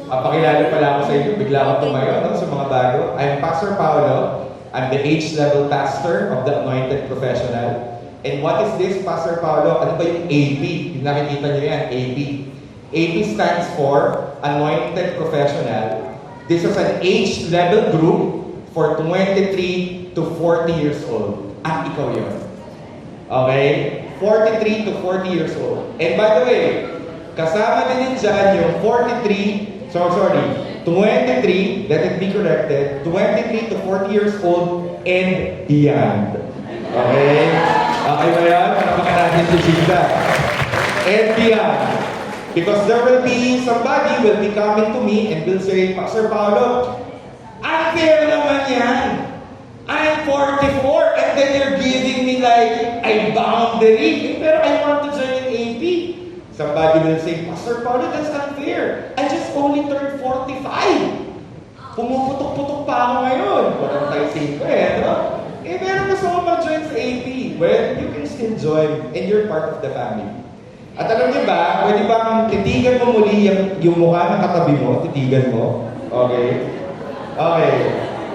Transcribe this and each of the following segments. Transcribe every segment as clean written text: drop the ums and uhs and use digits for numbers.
Pakilala pala ako sa inyo, bigla akong tumayo no, sa mga bago. I'm Pastor Paolo. I'm the H-level pastor of the Anointed Professional. And what is this, Pastor Paolo? Ano ba yung AP? Yung nakikita nyo yan, AP. AP stands for Anointed Professional. This is an H-level group for 23 to 40 years old. At ikaw yun. Okay? 43 to 40 years old. And by the way, kasama din dyan yung 23, 23, let it be corrected, 23 to 40 years old and beyond. Okay? Okay ba yan? Napaka natin si Gita. And beyond. Because there will be somebody will be coming to me and will say, Pastor Paolo, unfair naman yan. I'm 44 and then you're giving me like a boundary. Pero I want to join an AP. Somebody will say, Pastor Paolo, that's unfair. I just only turned 45. Pumuputok-putok pa ako ngayon. 45 no? Pero gusto ko mag-join sa AP. Well, you can still join and you're part of the family. At alam niyo ba, pwede bang titigan mo muli yung mukha ng katabi mo? Titigan mo? Okay? Okay.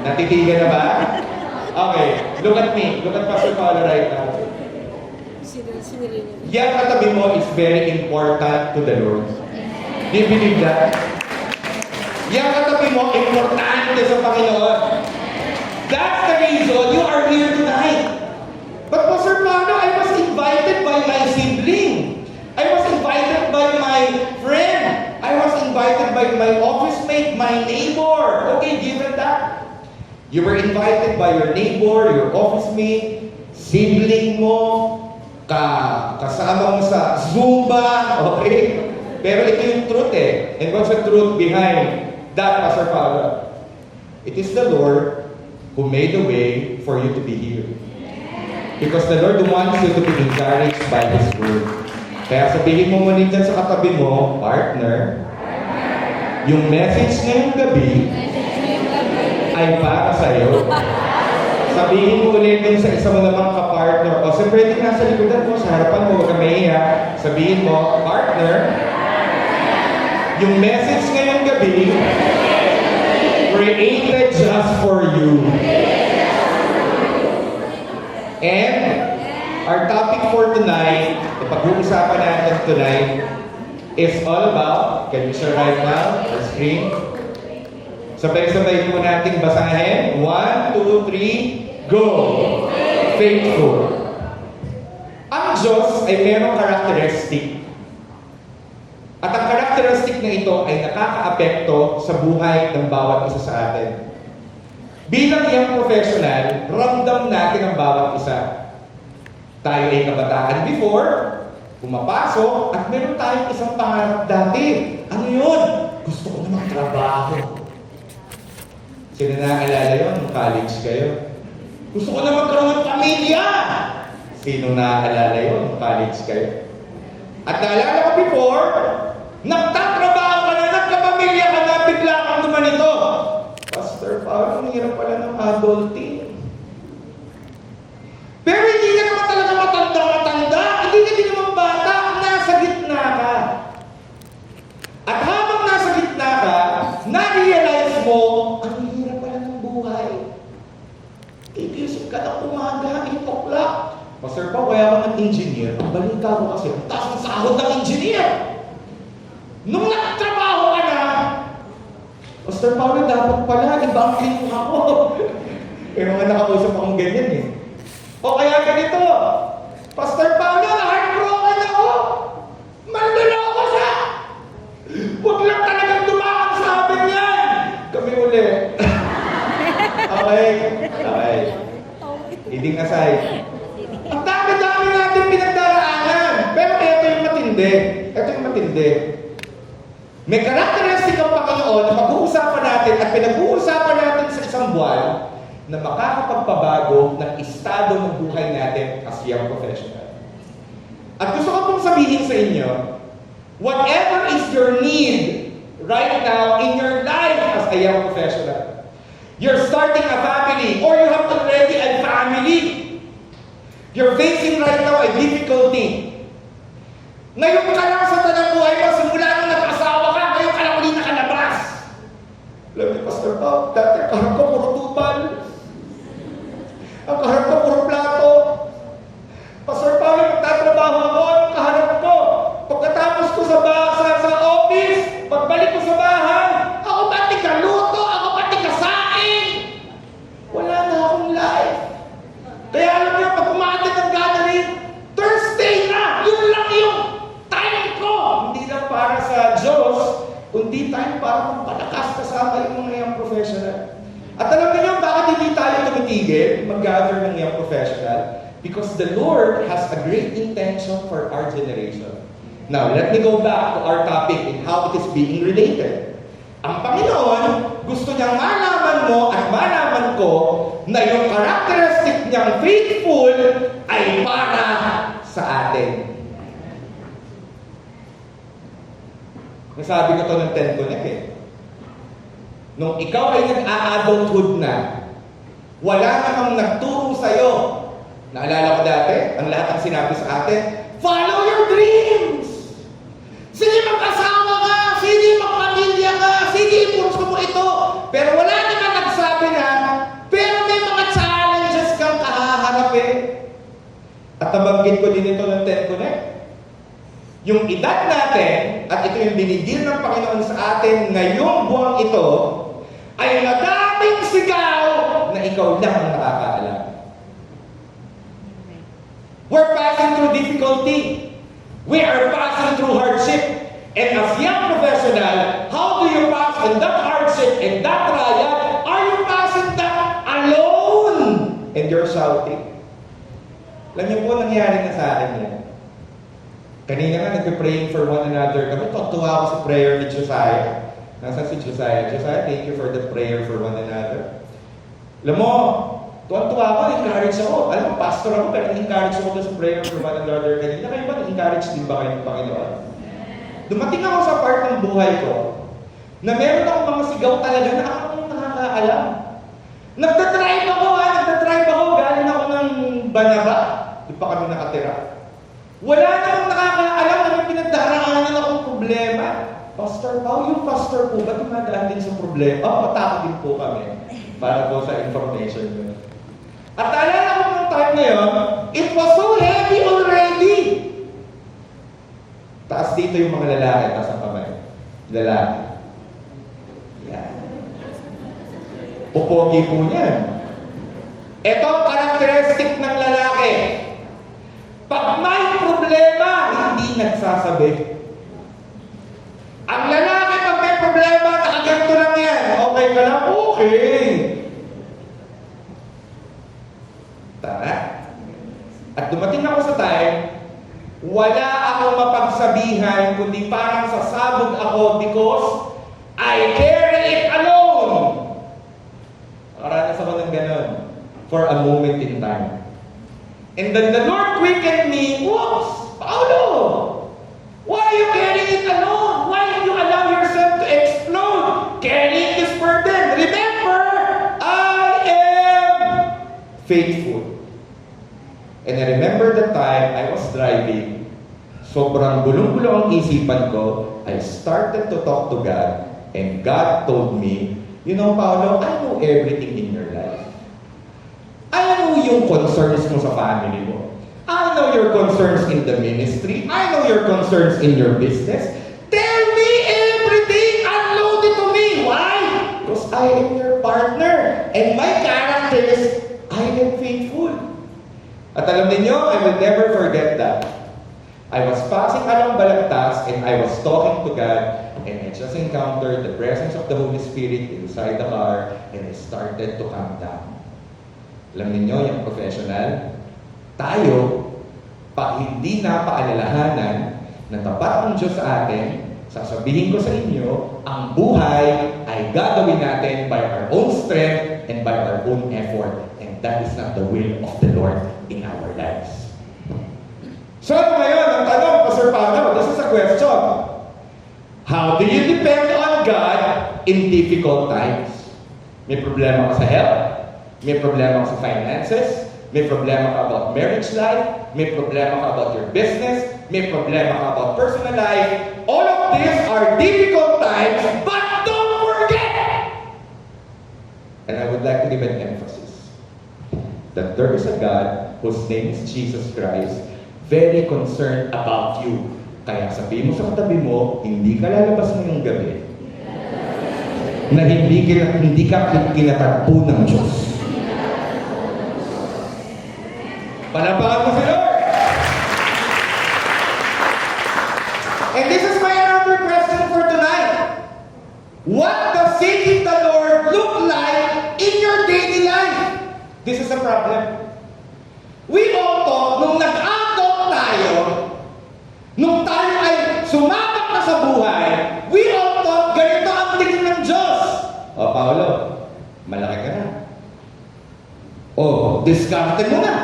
Natitigan na ba? Okay. Look at me. Look at Pastor Paolo right now. Yang katabi mo is very important to the Lord. Do you believe that? Yang katabi mo, importante sa Panginoon. That's the reason you are here tonight. But Pastor Paolo, I was invited by my sibling. I was invited by my friend. I was invited by my office mate, my neighbor. Okay, given that. You were invited by your neighbor, your office mate, sibling mo, kasama mo sa Zumba, okay? Pero ito yung truth eh. And what's the truth behind that, Pastor Paolo? It is the Lord who made a way for you to be here. Because the Lord wants you to be encouraged by His Word. Kaya sabihin mo muli dyan sa katabi mo, partner, yung message ngayong gabi ay para sa'yo. Sabihin mo ulit yung sa isa mo namang kapartner. O siyempre, hindi nasa likodan mo, sa harapan mo, huwag ka mahiya. Sabihin mo, partner, yung message ngayong gabi, created just for you. And our topic for tonight, pag-uusapan natin tonight, is all about, can you share right now, the screen? Sabay-sabay po nating basahin. 1, 2, 3, go! Faithful. Ang Diyos ay merong characteristic. At ang characteristic na ito ay nakakaapekto sa buhay ng bawat isa sa atin. Bilang iyang professional, ramdam natin ang bawat isa. Tayo ay kabataan before, pumapasok, at meron tayong isang pangarap dati. Ano yun? Gusto ko na magtrabaho. Sino naaalala yun? Nung college kayo? Gusto ko na magkaroon ng pamilya! Sino naaalala yun? Nung college kayo? At naalala ko before, nagtatrabaho ka na, nagkapamilya ka na, bigla kang dumanito. Pastor, parang hirap pala ng adulting. Pero hindi ka naman talaga matanda-matanda. Hindi ka din naman bata. Nasa gitna ka. At habang nasa gitna ka, na-realize mo, ang hirap pala ng buhay. Igising ka ng umaga, 8 o'clock. Pastor pa, kaya ka ng engineer. Ang balita ko kasi, ang taas ng sahod ng engineer. Nung nagtrabaho ka na, Pastor Paolo, dapat pala, iba ang kinuha ko. Eh, mga nakausap akong ganyan eh. O kaya ganito, Pastor Paolo, heartbroken ako. Manloloko siya. Huwag lang talagang dumaan sa amin yan. Kami uli. Okay. Okay. Leading aside. Ang dami-dami natin pinagdaraanan. Pero ito yung matindi. Ito yung matindi. May characteristic ang Panginoon na pag-uusapan natin at pinag-uusapan natin sa isang buwan na makakapagpabago ng estado ng buhay natin as young professional. At gusto ko pong sabihin sa inyo, whatever is your need right now in your life as a young professional, you're starting a family or you have already a family, you're facing right now a difficulty. Ngayon ka lang sa tanang buhay mo, simula nung nag-asawa ka, ngayon ka lang ulit nakalabas. tayo para magpalakas kasama yung mga young professional. At alam niyo bakit hindi tayo tumitigil mag-gather ng young professional? Because the Lord has a great intention for our generation. Now, let me go back to our topic and how it is being related. Ang Panginoon, gusto niyang malaman mo at malaman ko na yung characteristic niyang faithful ay para sa atin. Nasabi ko to ng 10 Connect eh. Nung ikaw ay nag-a-adulthood na, wala namang nagturo sa'yo. Naalala ko dati, ang lahat ng sinabi sa atin, follow your dreams! Sige mag-asawa ka! Sige magpamilya ka! Sige gusto mo ito! Pero wala naman nagsabi na, pero may mga challenges kang kahaharapin. At nabanggit ko din ito ng 10 Connect. Yung edad natin, at ito yung binigil ng Panginoon sa atin ngayong buwang ito, ay madaming sigaw na ikaw lang ang nakakaalam. We're passing through difficulty. We are passing through hardship. And as young professional, how do you pass in that hardship and that trial? Are you passing that alone? And you're shouting. Alam niyo po, nangyari na sa akin yan. Kanina nga, nagpe-praying for one another kami. Tuwa ako sa prayer ni Josiah. Nasaan si Josiah? Josiah, thank you for the prayer for one another. Alam mo, tuwa ako, encourage ako. Alam mo, pastor ako, pero encourage ako sa prayer for one another. Kanina kayo ba, encourage din ba kayo ng Panginoon? Dumating ako sa part ng buhay ko na meron akong mga sigaw talaga na akong nakakaalam. Nagtatribe ako. Galing ako ng Banaba. Di pa kami nakatira. Wala namang nakakaalam na may pinagdaraanan akong problema. Pastor Pao, yung pastor po, ba't dumadaan din sa problema? Matakot din po kami. Para po sa information nyo. At alala ko ng time na yun, it was so heavy already. Taas dito yung mga lalaki, taas ang kamay. Lalaki. Yan. Pupogi po niyan. Ito ang characteristic ng lalaki. Pag may problema, hindi nagsasabi. Ang lalaki, pag may problema, nakaganto lang yan. Okay ka lang? Okay. Tara. At dumating ako sa time, wala akong mapagsabihan, kundi parang sasabog ako because I carry it alone. Nakaranas ako ng ganon for a moment in time. And then the Lord quickened me, whoops, Paulo, why are you carrying it alone? Why did you allow yourself to explode carrying this burden? Remember, I am faithful. And I remember the time I was driving, sobrang gulong-gulong ang isipan ko, I started to talk to God, and God told me, you know, Paulo, I know everything in your life. I know yung concerns mo sa family mo. I know your concerns in the ministry. I know your concerns in your business. Tell me everything. Unload it to me. Why? Because I am your partner. And my character is, I am faithful. At alam niyo, I will never forget that. I was passing along Balagtas and I was talking to God and I just encountered the presence of the Holy Spirit inside the car and I started to calm down. Alam niyo, yung professional, tayo, pag hindi na paalalahanan na tapat ang Diyos sa atin, sasabihin ko sa inyo, ang buhay ay gagawin natin by our own strength and by our own effort. And that is not the will of the Lord in our lives. So ngayon, ang tanong, Pastor Pablo, this is a question. How do you depend on God in difficult times? May problema ka sa health? May problema ka sa finances? May problema ka about marriage life? May problema ka about your business? May problema ka about personal life? All of these are difficult times, but don't forget! And I would like to give an emphasis that there is a God whose name is Jesus Christ, very concerned about you. Kaya sabihin mo sa katabi mo, hindi ka lalabas ngayong gabi na hindi ka kinatagpo ng Diyos. Palapakan mo si Lord! And this is my another question for tonight. What does seeking the Lord look like in your daily life? This is a problem. We all thought, nung nag-adopt tayo, nung tayo ay sumapak na sa buhay, we all thought, ganito ang tingin ng Diyos. O, Paolo, malaki ka na. O, diskarte mo na.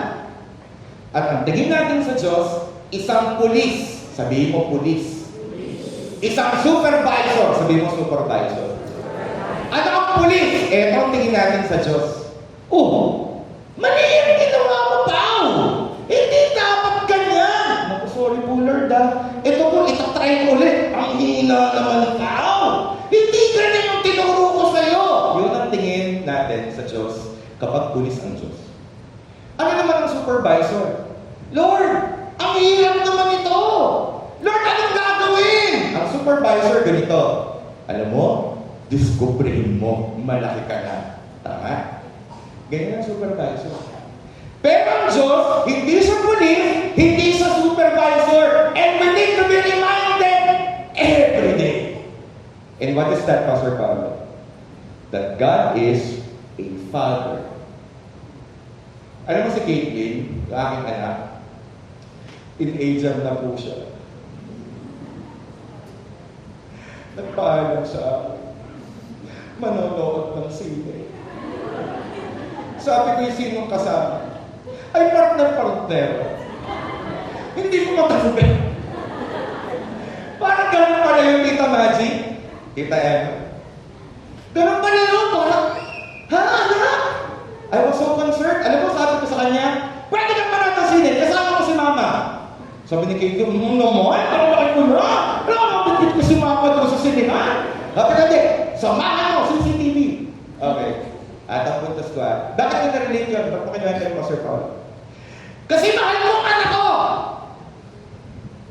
At ang tingin natin sa Diyos, isang pulis. Sabihin mo, pulis. Isang supervisor. Sabihin mo, supervisor. Ano ang pulis? Eto ang tingin natin sa Diyos. Oh, mali yung ginawa mo, Pao. Hindi dapat ganyan. Naku, sorry po, Lord, Ito po, itatry ko ulit. Ang hina naman, Pao. Hindi ganyan yung tinuro ko sa'yo. Yun ang tingin natin sa Diyos kapag pulis ang Diyos. Ano naman ang supervisor? Lord, ang hirap naman ito. Lord, anong gagawin? Ang supervisor, ganito. Alam mo, diskubrihin mo, malaki ka na. Tama? Ganyan ang supervisor. Pero ang Diyos, hindi siya pulis, hindi siya supervisor, and we need to be reminded every day. And what is that, Pastor Pablo? That God is a Father. Alam mo si Caitlin, yung aking anak, teenager na po siya. Nagpaalam siya, manonood ng sine. Sabi ko yung sinong kasama, ay partner. Hindi ko matasabi. Parang ganun pala yung Tita Magic, Tita Emma. Ganun pala yun, parang, anak? I was so concerned. Alam mo, sabi ko sa kanya, pwede kang manood ng sine, kasama ko si Mama. Sabi ni Katie, naman, parang bakit ko na? Nakakabitbit ko si Mama doon sa sinihan. Sabi ko, hindi, samahan mo, CCTV. Okay. At ang puntos ko, bakit ko na-relate yun? Ba't mo kinuwento yung Pastor Paul? Kasi mahal mo ang anak ko!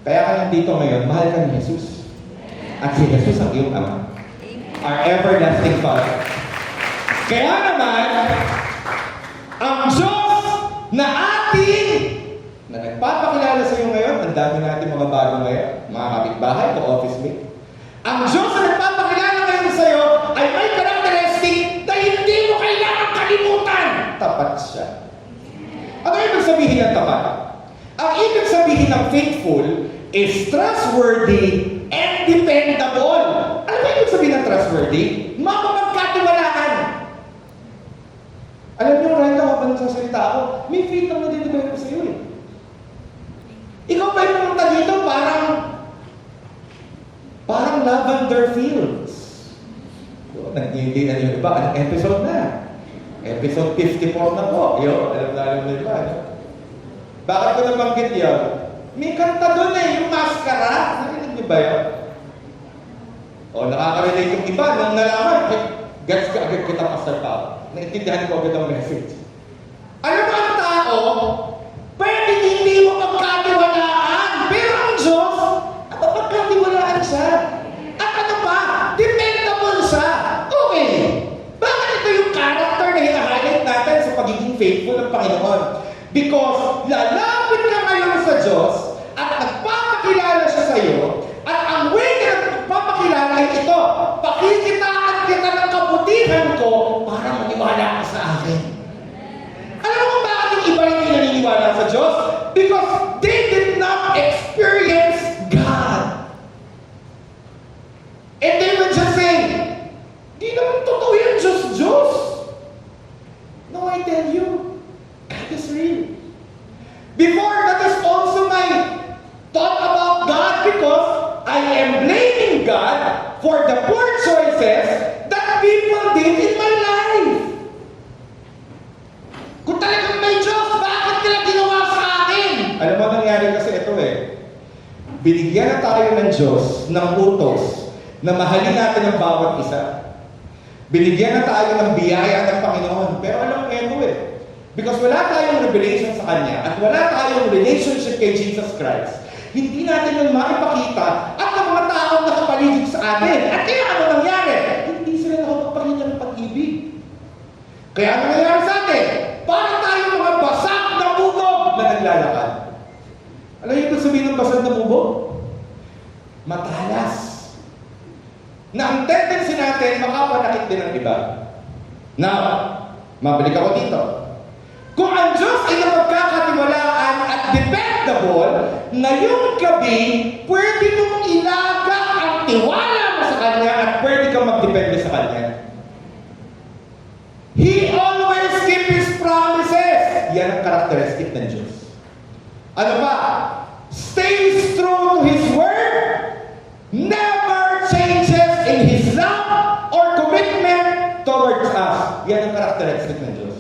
Kaya ka nandito ngayon, mahal ka ni Jesus. At si Jesus ang iyong Ama. Our everlasting Father. Kaya naman, ang Diyos na ating na nagpapakilala sa iyo ngayon, ang dami natin mga bago ngayon, mga kapitbahay, o office mate. Ang Diyos na nagpapakilala ngayon sa iyo ay may characteristic na hindi mo kailangan kalimutan. Tapat siya. Ano ibig sabihin ng tapat? Ang ibig sabihin ng faithful is trustworthy and dependable. Ano ba ibig sabihin ng trustworthy? Mapapagkatiwalaan. Alam niyo, right now, habang nagsasalita ako, may faith ang nadidevelop sa iyo eh. Ikaw ba yung pumunta dito parang lavender fields. So, nag-iindihan yung iba. Anong episode na? Episode 54 na po. Alam na iba. Bakit ko nabanggit yun? May kanta doon yung maskara. Narinig niyo ba yun? O, nakaka-relate yung iba. Nung nalaman, gets ka agad kita Pastor Pao. Naintindihan ko agad ang message. Alam mo ang tao, pwede hindi mo pagkatiwalaan. Pero ang Diyos, pagkatiwalaan siya. At ano pa? Dependable siya. Okay. Bakit ito yung character na hinahighlight natin sa pagiging faithful ng Panginoon? Because lalapit ka ngayon sa Diyos at nagpapakilala siya sa iyo at ang way na nagpapakilala ay ito, pakikitaan kita ng kabutihan ko para maniwala ka sa akin. Alam mo bakit yung iba hindi naniniwala sa Diyos? Because they did not experience God. And they would just say, di naman totoo yan, Diyos. No, I tell you, God is real. Before, that is also my thought about God because I am blaming God for the poor choices that people did in my life. Kung talagang may Diyos, bakit nila ginawa sa akin? Alam mo, nangyari kasi ito binigyan na tayo ng Diyos ng utos na mahalin natin ang bawat isa. Binigyan na tayo ng biyaya ng Panginoon. Pero alam mo ito because wala tayong revelation sa Kanya at wala tayong relationship kay Jesus Christ, hindi natin yung maipakita at ang mga taong nakapaligid sa atin. At kaya ano nangyari? Hindi sila nakapagpakita ng pag-ibig. Kaya ano nangyari sa atin? Para tayong mga basag na bubog na naglalakad. Alam niyo ito sabihin ng basag na bubog? Matalas. Na ang tendency natin natin, makapanakit din ng iba. Now, mabalik ako dito. Kung ang Diyos ay napagkakatiwalaan at dependable, ngayong gabi, pwede mong ilaga ang tiwala mo sa Kanya at pwede kang magdepende sa Kanya. He always keeps His promises. Yan ang karakteristik ng Diyos. Ano ba? Stays true to His word, never changes in His love or commitment towards us. Yan ang karakteristik ng Diyos.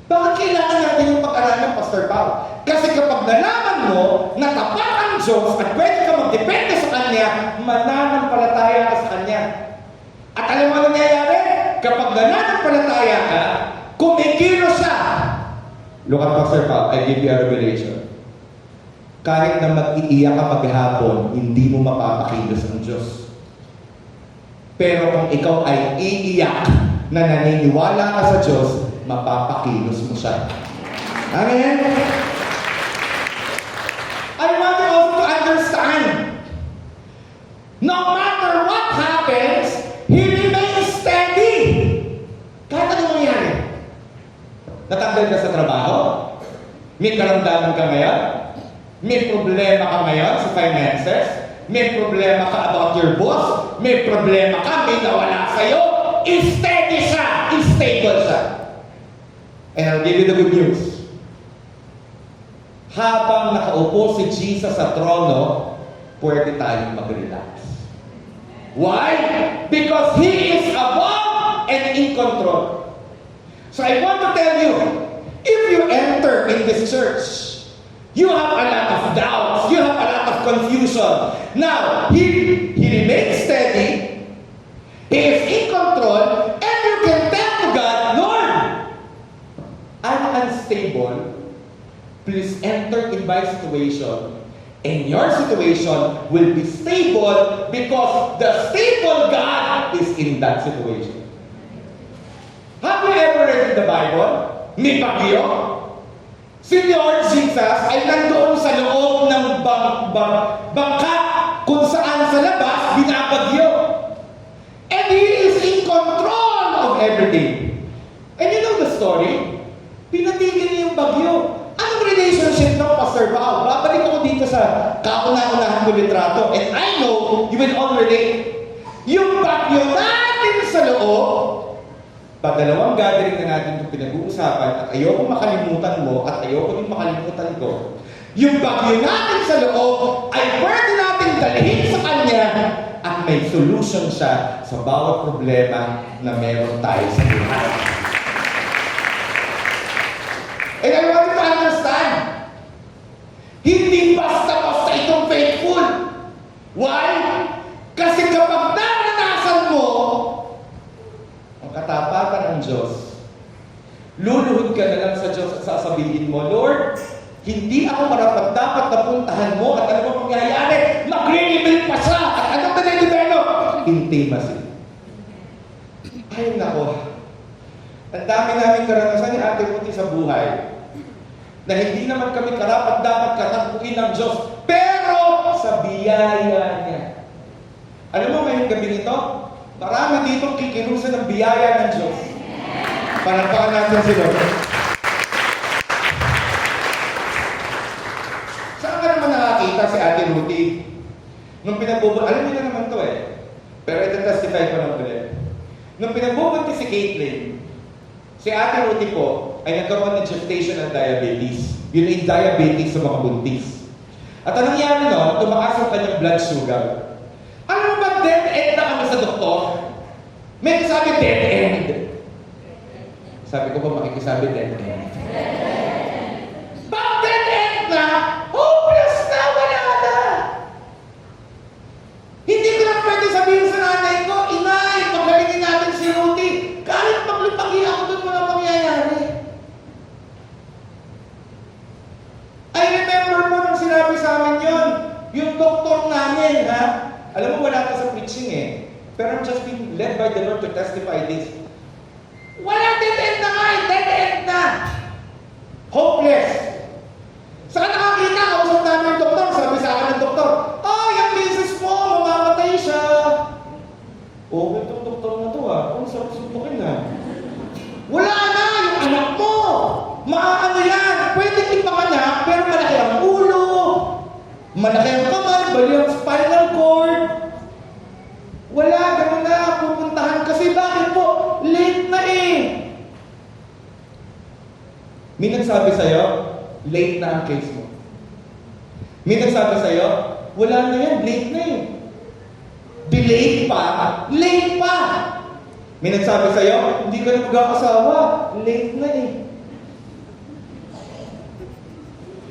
Bakit kailangan natin yung pag-aralan, Pastor Pao? Kasi kapag nalaman mo na tapat ang Diyos at pwede ka magdepende sa Kanya, mananampalataya ka sa Kanya. At alam mo ano nangyayari? Kapag nananampalataya ka, kumikilos siya. Look at Pastor Pao, I give you a revelation. Kahit na mag-iiyak ka maghapon, hindi mo mapapakilos ang Diyos. Pero kung ikaw ay iiyak na naniniwala ka sa Diyos, mapapakilos mo siya. Amen? I want you also to understand, no matter what happens, He remains steady. Kahit ano mangyari. Natanggal ka sa trabaho? May karamdaman ka ngayon? May problema ka ngayon sa finances? May problema ka about your boss? May problema ka, may nawala sa'yo? Steady siya! Stable siya! And I'll give you the good news. Habang nakaupo si Jesus sa trono, pwede tayong mag-relax. Why? Because He is above and in control. So I want to tell you, if you enter in this church, you have a lot of doubts, you have a lot of confusion. Now, He remains steady, He is in control, and you can tell to God, Lord, I'm unstable. Please enter in my situation. And your situation will be stable because the stable God is in that situation. Have you ever read the Bible? May bagyo? Si Lord Jesus ay nandoon sa loob ng bangka kung saan sa labas binabagyo. And He is in control of everything. And you know the story? Pinatigil niya yung bagyo. Anong relationship ng Pastor Pao? Babalik ako dito sa kauna-unahan ko litrato. And I know you will all relate. Yung bagyo natin sa loob, padalawang gathering na natin itong pinag-uusapan at ayoko makalimutan mo at ayoko din makalimutan ko. Yung bagyo natin sa loob ay pwede natin dalhin sa Kanya at may solution siya sa bawat problema na meron tayo sa buhay. And I want you to understand, hindi basta-basta itong faithful. Why? Kasi kapag naranasan mo ang katapatan ng Diyos, luluhod ka na lang sa Diyos at sasabihin mo, Lord, hindi ako marapat-dapat na puntahan mo at ano mo mangyayari? Magre-reveal pa siya! At anong pinag-develop? Intimacy. Ay, nako. Ang dami namin karanasan ni Ate Ruti sa buhay na hindi naman kami karapat-dapat katakbuhin ng Diyos, pero sa biyaya niya. Alam mo, ngayong gabi nito, marami ditong kikilusan ng biyaya ng Diyos. Palakpakan natin si Lord. Saan ka naman nakakita si Ate Ruti? Nung alam niyo na naman to pero ito testify ko ng ulit. Nung pinagbubuntis si Caitlyn, si Ate Ruti po ay nagkaroon ng gestational diabetes. Yun ay diabetes sa mga buntis. At anong nangyari nun, tumaas ang kanyang blood sugar. Alam mo ba, dead end na kami sa doktor? May sabi, dead end. Sabi ko ba makikisabi, dead end? Bakit dead end na? Hopeless na, wala na. Hindi ko lang pwede sabihin sa nanay ko, Inay, pagalingin natin si Ruti. Kahit maglupagi ako doon, walang mangyayari. I remember mo nung sinabi sa amin yun, yung doktor namin, ha? Alam mo, wala ka sa preaching pero I'm just being led by the Lord to testify this. Wala, dead end na nga, dead end na. Hopeless. Saan nakakita? Kausap namin yung doktor, sabi sa akin ng doktor, yung misis mo, mamamatay siya. Okay itong doktor na to ang sarap suntukin Wala na yung anak mo! Maaano yan? Pwede ipanganak, pero malaki ang ulo, malaki ang kamay, bali ang spinal cord. Wala, gano'n na, pupuntahan kasi bakit po? Late na May nagsabi sa'yo, late na ang case mo. May nagsabi sa'yo, wala na yan, late na Delayed pa, late pa. May nagsabi sa'yo, hindi ka na mag-akasawa, late na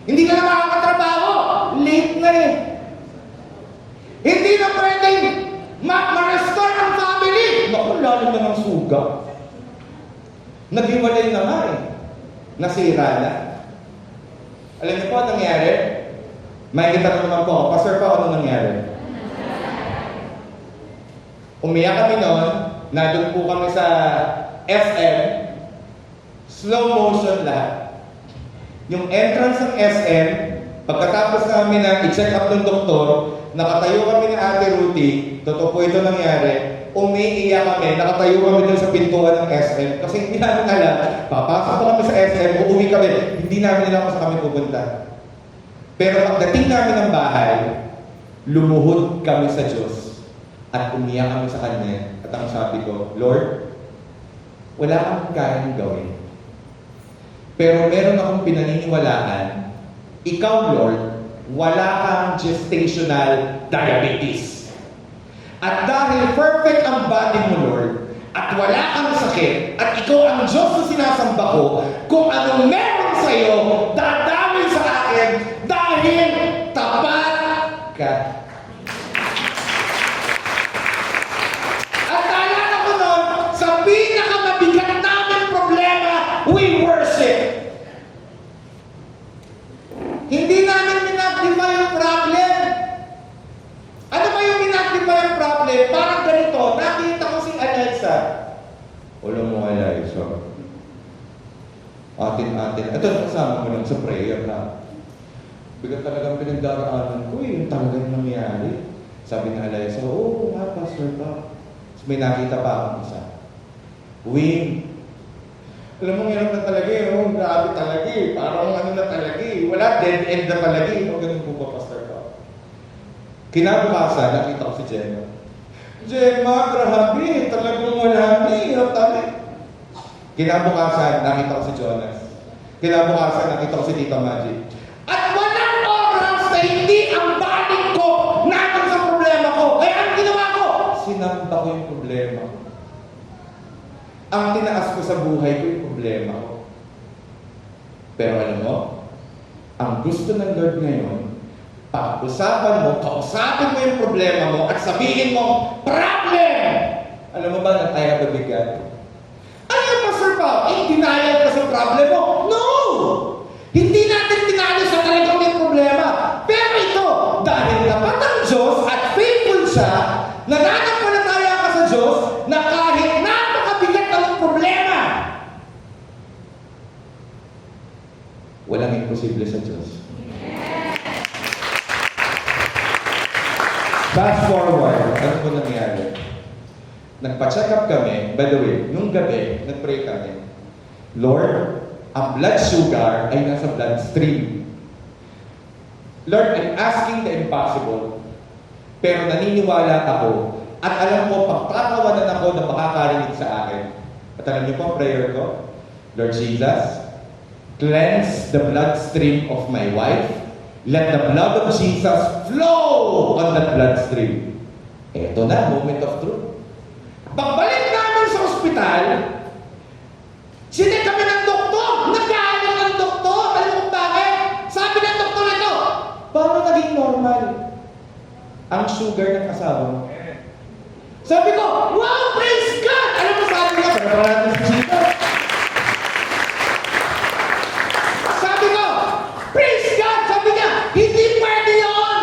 Hindi ka na makakatrabaho, late na Hindi na pwedeng ma-restore ang family. Naku, lalim na ng suga. Naghiwalay na nga Nasira na. Alam niyo po ang nangyari? May kita naman po, Pastor pa, ano nangyari? Umiyak kami noon, nandun po kami sa SM, slow motion lahat. Yung entrance ng SM, pagkatapos namin na i-check up ng doktor, nakatayo kami ni Ate Ruthie, totoo po ito nangyari, umiiyak kami, nakatayo kami dun sa pintuan ng SM, kasi hindi namin alam, papasok pa kami sa SM, uuwi kami, hindi namin alam kung saan kami pupunta. Pero pagdating namin ng bahay, lumuhod kami sa Diyos. At umiyak kami sa Kanya. At ang sabi ko, Lord, wala kang kayang gawin. Pero meron akong pinaniniwalaan. Ikaw, Lord, wala kang gestational diabetes. At dahil perfect ang body mo, Lord, at wala kang sakit, at ikaw ang Diyos na sinasamba ko, kung anong meron sa iyo, dadawin sa akin dahil tapat ka. Pinakamabigat namin problema, we worship. Hindi namin minagnify yung problem. Ano ba yung minagnify yung problem? Parang ganito, nakita ko si Eliza. Alam mo, Eliza, atin-atin. Ito, kasama mo lang sa prayer na. Bigat talagang pinagdaraanan ko yung talagang nangyari. Sabi ni Eliza, oo nga, Pastor pa. May nakita pa akong isa. Wing. Alam mo, ngayon na talaga grabe talaga Parang ano na talaga Wala, dead end na talaga ganun po ba, Pastor ka? Kinabukasan, nakita ko si Gemma. Gemma, grabe, talagang wala na Kinabukasan, nakita ko si Jonas. Kinabukasan, nakita ko si Tita Magic. At walang oras na hindi ang balik ko natin sa problema ko. Kaya ang ginawa ko, sinampa ko yung problema ko. Ang tinaas ko sa buhay ko yung problema ko. Pero alam mo, ang gusto ng Lord ngayon, pag-usapan mo, kausapin mo yung problema mo, at sabihin mo, problem! Alam mo ba na tayo nabibigat? Ano yung Pastor Pao? Denial ka sa problem mo? No! Hindi natin denial sa talagang may problema. Pero ito, dahil tapat ang Diyos at faithful siya, nananampalataya ka sa Diyos na kahit napakabigat ang problema, walang imposible sa Diyos. Fast forward, ano po nangyari? Nagpa-check up kami. By the way, nung gabi, nag-pray kami. Lord, ang blood sugar ay nasa bloodstream. Lord, I'm asking the impossible. Pero naniniwala ako at alam ko, pagtatawanan ako na makakarinig sa akin. At alam niyo po, prayer ko, Lord Jesus, cleanse the bloodstream of my wife. Let the blood of Jesus flow on that bloodstream. Ito na, moment of truth. Pagbalik namin sa ospital, sinek kami ng doktor. Nagalit ang doktor. Alam mo bakit? Sabi ng doktor ito, paano naging normal ang sugar ng asawa mo? Sabi ko, wow, praise God! Alam mo sabi niya, para natin sa Jesus. Sabi ko, praise God! Sabi niya, hindi pwede yun!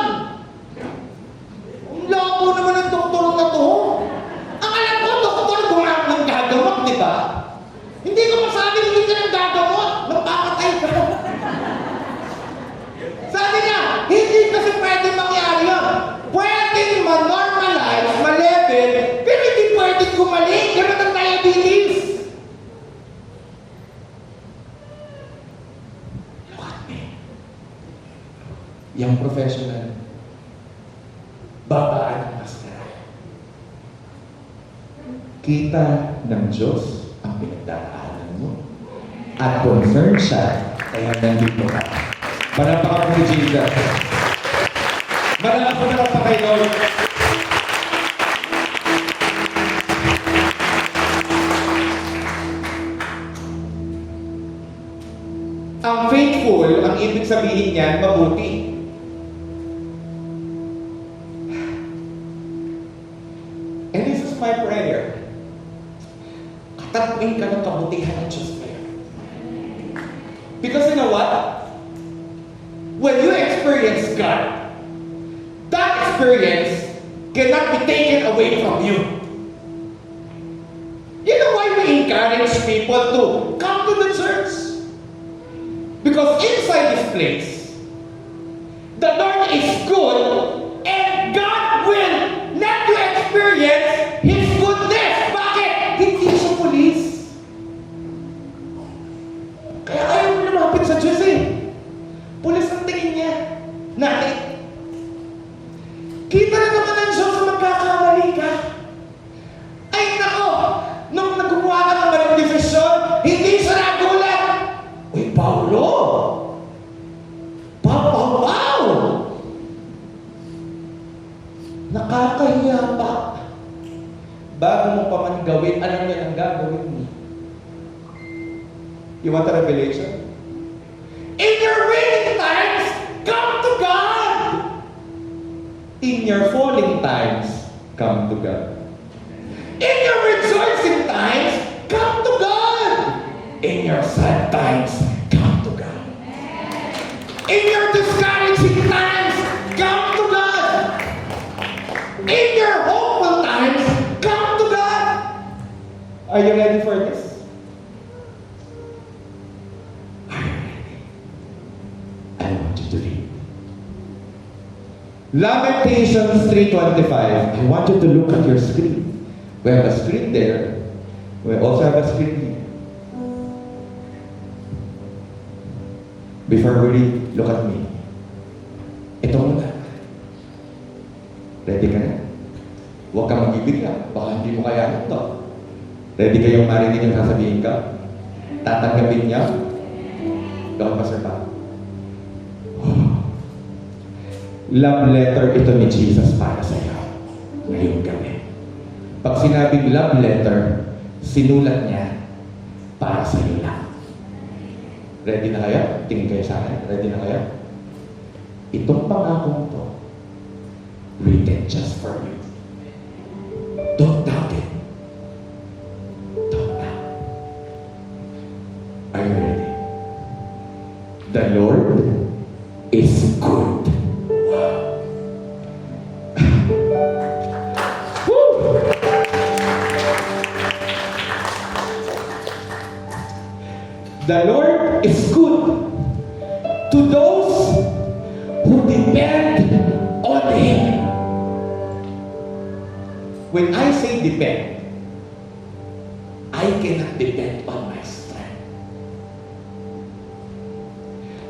Ang labo naman ng doktor na to. Ang alam ko, doktor, gumamit ng gagamot, di ba? Hindi ko masabi, hindi ka ng gagamot. Magpapatay ka. Sabi niya, hindi kasi pwede mangyari yun. Pwede ma-normalize, ma-level, pero hindi yung professional, babaan ang maskara. Kita ng Diyos ang pinagdaanan mo. At concerned siya, kaya nandito ka. Manapakan mo ni Jesus. Manapakan mo pa kay Lord. Ang faithful, ang ibig sabihin niyan, mabuti. And this is my prayer. Katatwin ka ng kabutihan ng Diyos ngayon. Because you know what? When you experience God, that experience cannot be taken away from you. You know why we encourage people to come to the church? Because inside this place, the Lord is good and God will let you experience His goodness. Bakit? Hindi siya pulis. Kaya ayaw mo lumapit sa Diyos eh. Pulis ang tingin niya. Natin. Kita na naman ang Diyos na magkakamali ka. Ay nako, nung naggumawa ka ng maling desisyon, hindi siya nagulat. Uy, Paulo! Wow! Nakakahiya pa. Bago mo pa man gawin, alam niya ang gagawin mo. You want a revelation? In your winning times, come to God! In your falling times, come to God. In your rejoicing times, come to God! In your sad times, come to God. In your discouraging times, come to God. In your hopeful times, come to God. Are you ready for this? Are you ready? I want you to read. Lamentations 3:25. I want you to look at your screen. We have a screen there. We also have a screen here. Before we read, look at me. Ito muna. Ready ka na? Huwag ka mag-ibigla. Baka hindi mo kaya ito. Ready kayong marinig yung sasabihin ka? Tatanggapin niya? Don't Pastor Pa. Love letter ito ni Jesus para sa iyo. Ngayong gabi. Pag sinabing love letter, sinulat niya para sa iyo lang. Ready na kayo? Tingin kayo sa akin. Ready na kayo? Itong pangakong to, written just for you. Don't doubt it. Don't doubt. Are you ready? The Lord is good. Wow. Woo! The Lord is good to those who depend on Him. When I say depend, I cannot depend on my strength.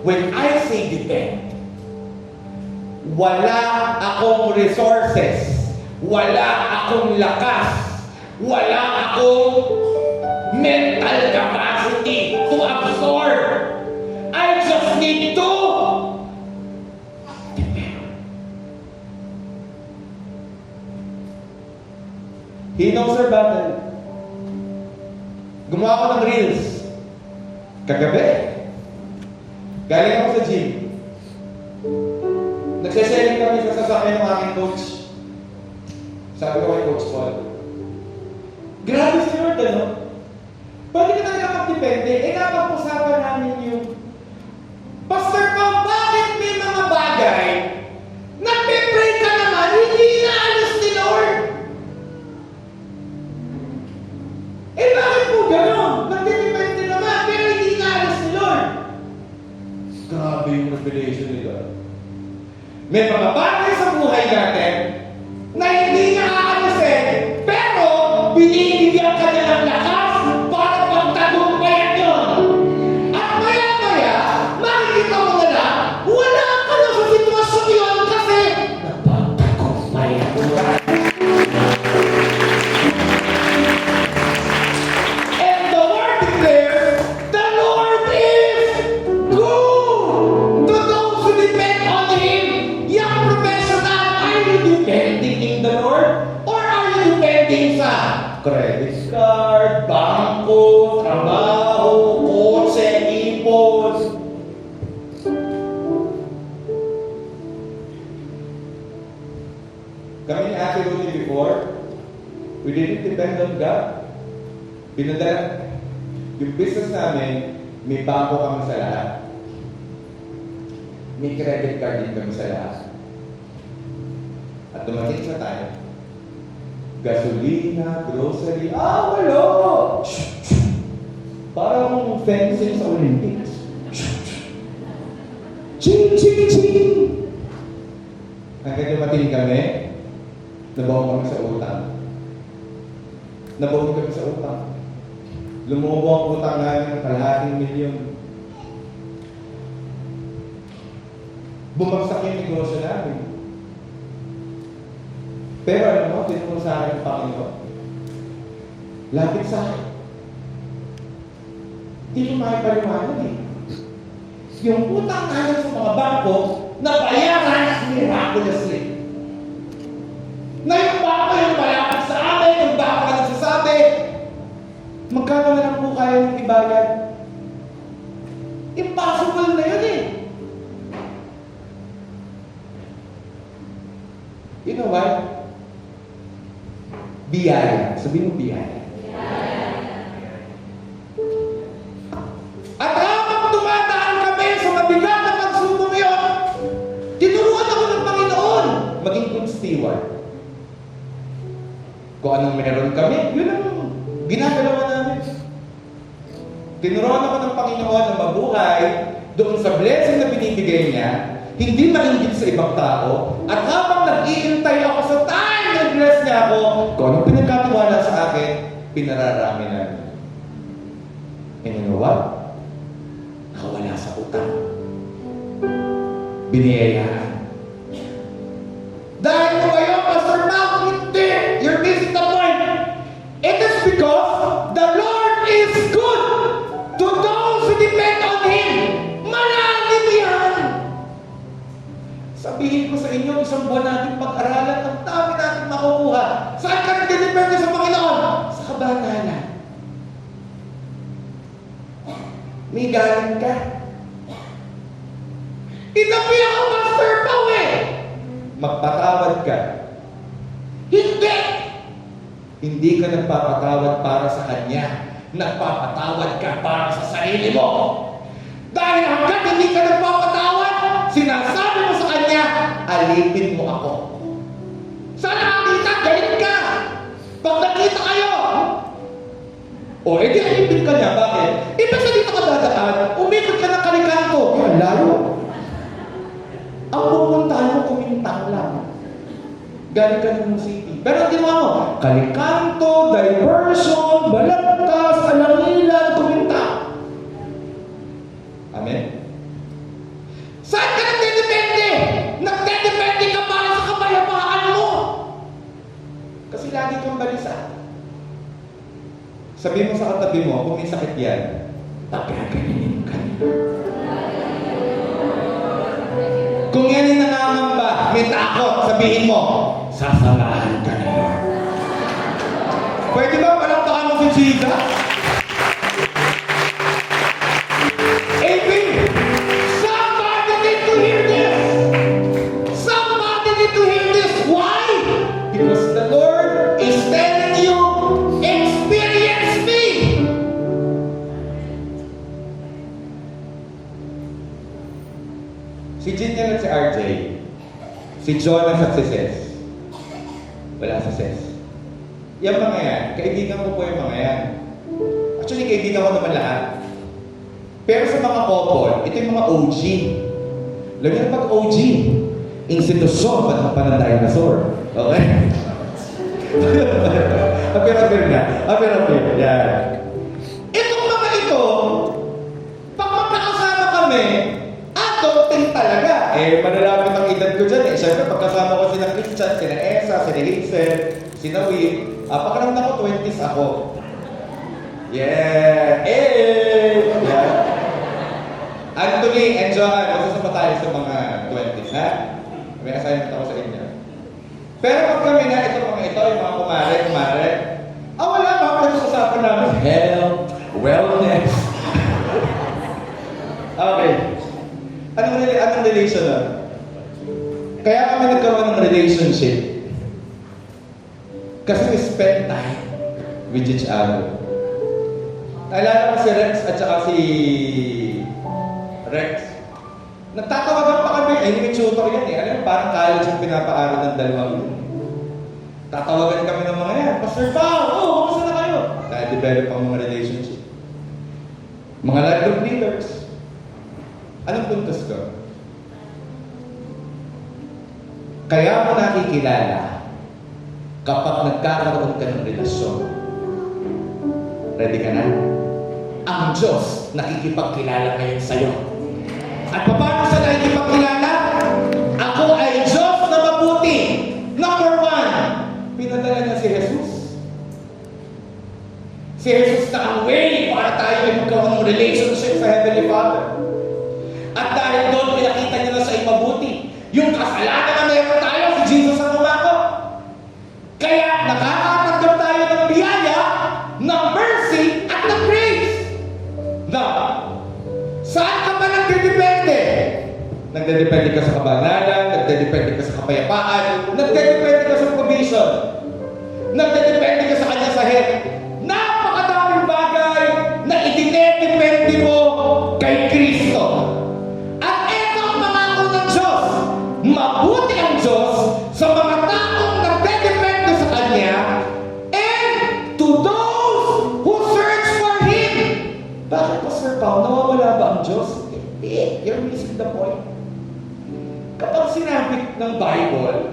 When I say depend, wala akong resources, wala akong lakas, wala akong mental capacity to absorb. I just need to depend. He knows our battle. Gumawa ko ng reels. Kagabi. Galing ako sa gym. Nagsasharing kami sa sasakyan ng aking coach. Sabi ko kay Coach Paul, grabe si Lord, ano? Pwede ka talaga magdepende. Napag-usapan namin yung, Pastor Paul, bakit may mga bagay nagpe-pray ka naman, hindi inaalis ni Lord? Bakit po gano'n? Nagdepende naman, pero hindi inaalis ni Lord. Grabe yung revelation nila. May mga bagay sa buhay natin na hindi niya aalisin, pero binibigyan ka niya ng lakas para pagtagumpayan yun. At maya-maya, makikita mo na lang, wala ka na sa sitwasyon credit card, bangko, trabaho, kotse, ipon. Kami ni Ate Rudy before, we didn't depend on God. Pinadala, yung business namin, may bangko kami sa lahat. May credit card din kami sa lahat. At dumating sa tayo, gasolina, grocery, wala! Parang fencing sa Olympics. Ching, ching, ching! Hanggang dumating kami, nabaw kami sa utang. Nabaw kami sa utang. Lumubo ang utang namin ng kalahating milyon. Bumagsak yung negosyo namin. Pero alam mo, tinuro sa akin ng Panginoon. Lapit sa akin. Hindi ko makipaliwanag eh. Yung utang namin sa mga bangko, nabayaran miraculously. Na yung bangko yung malapit sa amin, yung bangko na nagsasabi, magkano na lang po kaya yung ibayad? Impossible na yun eh. You know what? Biyaya. Sabihin mo biyaya. At habang dumadaan kami sa mabigat na pagsubok yun, tinuruan ako ng Panginoon maging good steward. Kung anong meron kami, yun ang ginagalawa namin. Tinuruan ako ng Panginoon na mabuhay doon sa blessing na binibigay niya, hindi malinggit sa ibang tao, at habang nag-iintay ako sa time na bless niya ako, kung anong pinagkatiwala sa akin, pinararami namin. And you know what? Nakawala sa utang. Biniyayaan. Dahil mo ba yun, Pastor Mark? Hindi! You're missing the point. It is because the Lord is good to those who depend on Him. Malalim yan! Sabihin ko sa inyo, isang buwan natin pag-aralan, ang dami natin makukuha. Saan ka nagdedepende sa Panginoon? Sa kabanalan. May galing ka. Inabi ako, Master Pao eh! Magpatawad ka. Hindi! Hindi ka nagpapatawad para sa Kanya. Nagpapatawad ka para sa sarili mo. Dahil hanggang hindi ka nagpapatawad, sinasabi mo sa Kanya, alipin mo ako. Sana nakita, galit ka. Pag nakita kayo, edi alipin ka niya. Bakit? Iba sa dito ka dadaan, umikot ka ng kalikanto. Yan, lalo. Ang pupuntahan mo, kumintang lang. Galing ka ng city. Pero ang ginawa mo, kalikanto, diversion, balagtas, alangilan, kumintang. Amen? Saan ka nagdedepende? Nagdedepende ka para sa kapayapaan mo. Kasi lagi kang balisa. Sabihin mo sa katabi mo, kung may sakit yan, pagkaganinin ka. Kung yan ay nangangamba, may takot, sabihin mo, sasalahan ka ni Lord. Pwede ba palakpakan mo si Jesus? Amen! Somebody need to hear this! Somebody need to hear this! Why? Because the Lord is telling you, experience me! Si Jinjan at si RJ, si Jonas at si Ses. Wala si Ses. Yung mga yan, kaibigan ko po yung mga yan. Actually, kaibigan ko naman lahat. Pero sa mga couple, ito yung mga OG. Lagi na pag OG, institusyon, pa ng dinosaur. Okay? Apir-apir na. Apir-apir. Yan. Itong mga ito, pag magkakasama kami, adulting talaga. Malalapit ang edad ko dyan eh. Siyempre, pagkasama ko sina Christian, sina Esa, sina Hazel, sina Will, pakaramdam ko 20s ako. Yeah! Yeah! Anthony and Johan, masasama tayo sa mga 20s, ha? May assignment ako sa inyo. Pero pag kami na, itong mga ito, yung mga kumare, wala ba? Wellness. Okay. Anong relation na? Kaya kami nagkaroon ng relationship. Kasi we spend time with each other. Naalala ko si Rex at saka si Rex. Nagtatawagan pa kami. Ay, may tutor yan eh. Alam mo, parang college yung pinapaaral ng dalawang yun. Tatawagan kami ng mga yan. Pastor Pao, kamusta na kayo? Na-develop ang mga relationship. Mga life group leaders. Anong puntos ko? Kaya mo nakikilala kapag nagkakaroon ka ng relasyon. Ready ka na? Ang Diyos nakikipagkilala ngayon sa'yo. At paano siya nakikipagkilala? Ako ay Diyos na mabuti. Number 1, pinadala niya si Jesus. Si Jesus na ang way para tayo ay magkaroon ng relationship sa Heavenly Father. At dahil doon, pinakita niya na sa mabuti. Yung kasalanan na meron tayo, si Jesus ang umako. Kaya nakakatanggap tayo ng biyaya, ng mercy, at ng grace. Now, saan ka ba nagdedepende? Nagdedepende ka sa kabanalan, nagdedepende ka sa kapayapaan, nagdedepende ka sa provision, nagdedepende ka sa kanya sa head. Napakadaming bagay na idinedepende mo kay Kristo. At ito ang pangako ng Diyos. Mabuti ang Diyos sa mga taong nagdedepende sa Kanya and to those who search for Him. Bakit po, Sir Paul? Nawawala ba ang Diyos? Hindi. You're missing the point. Kapag sinabi ng Bible,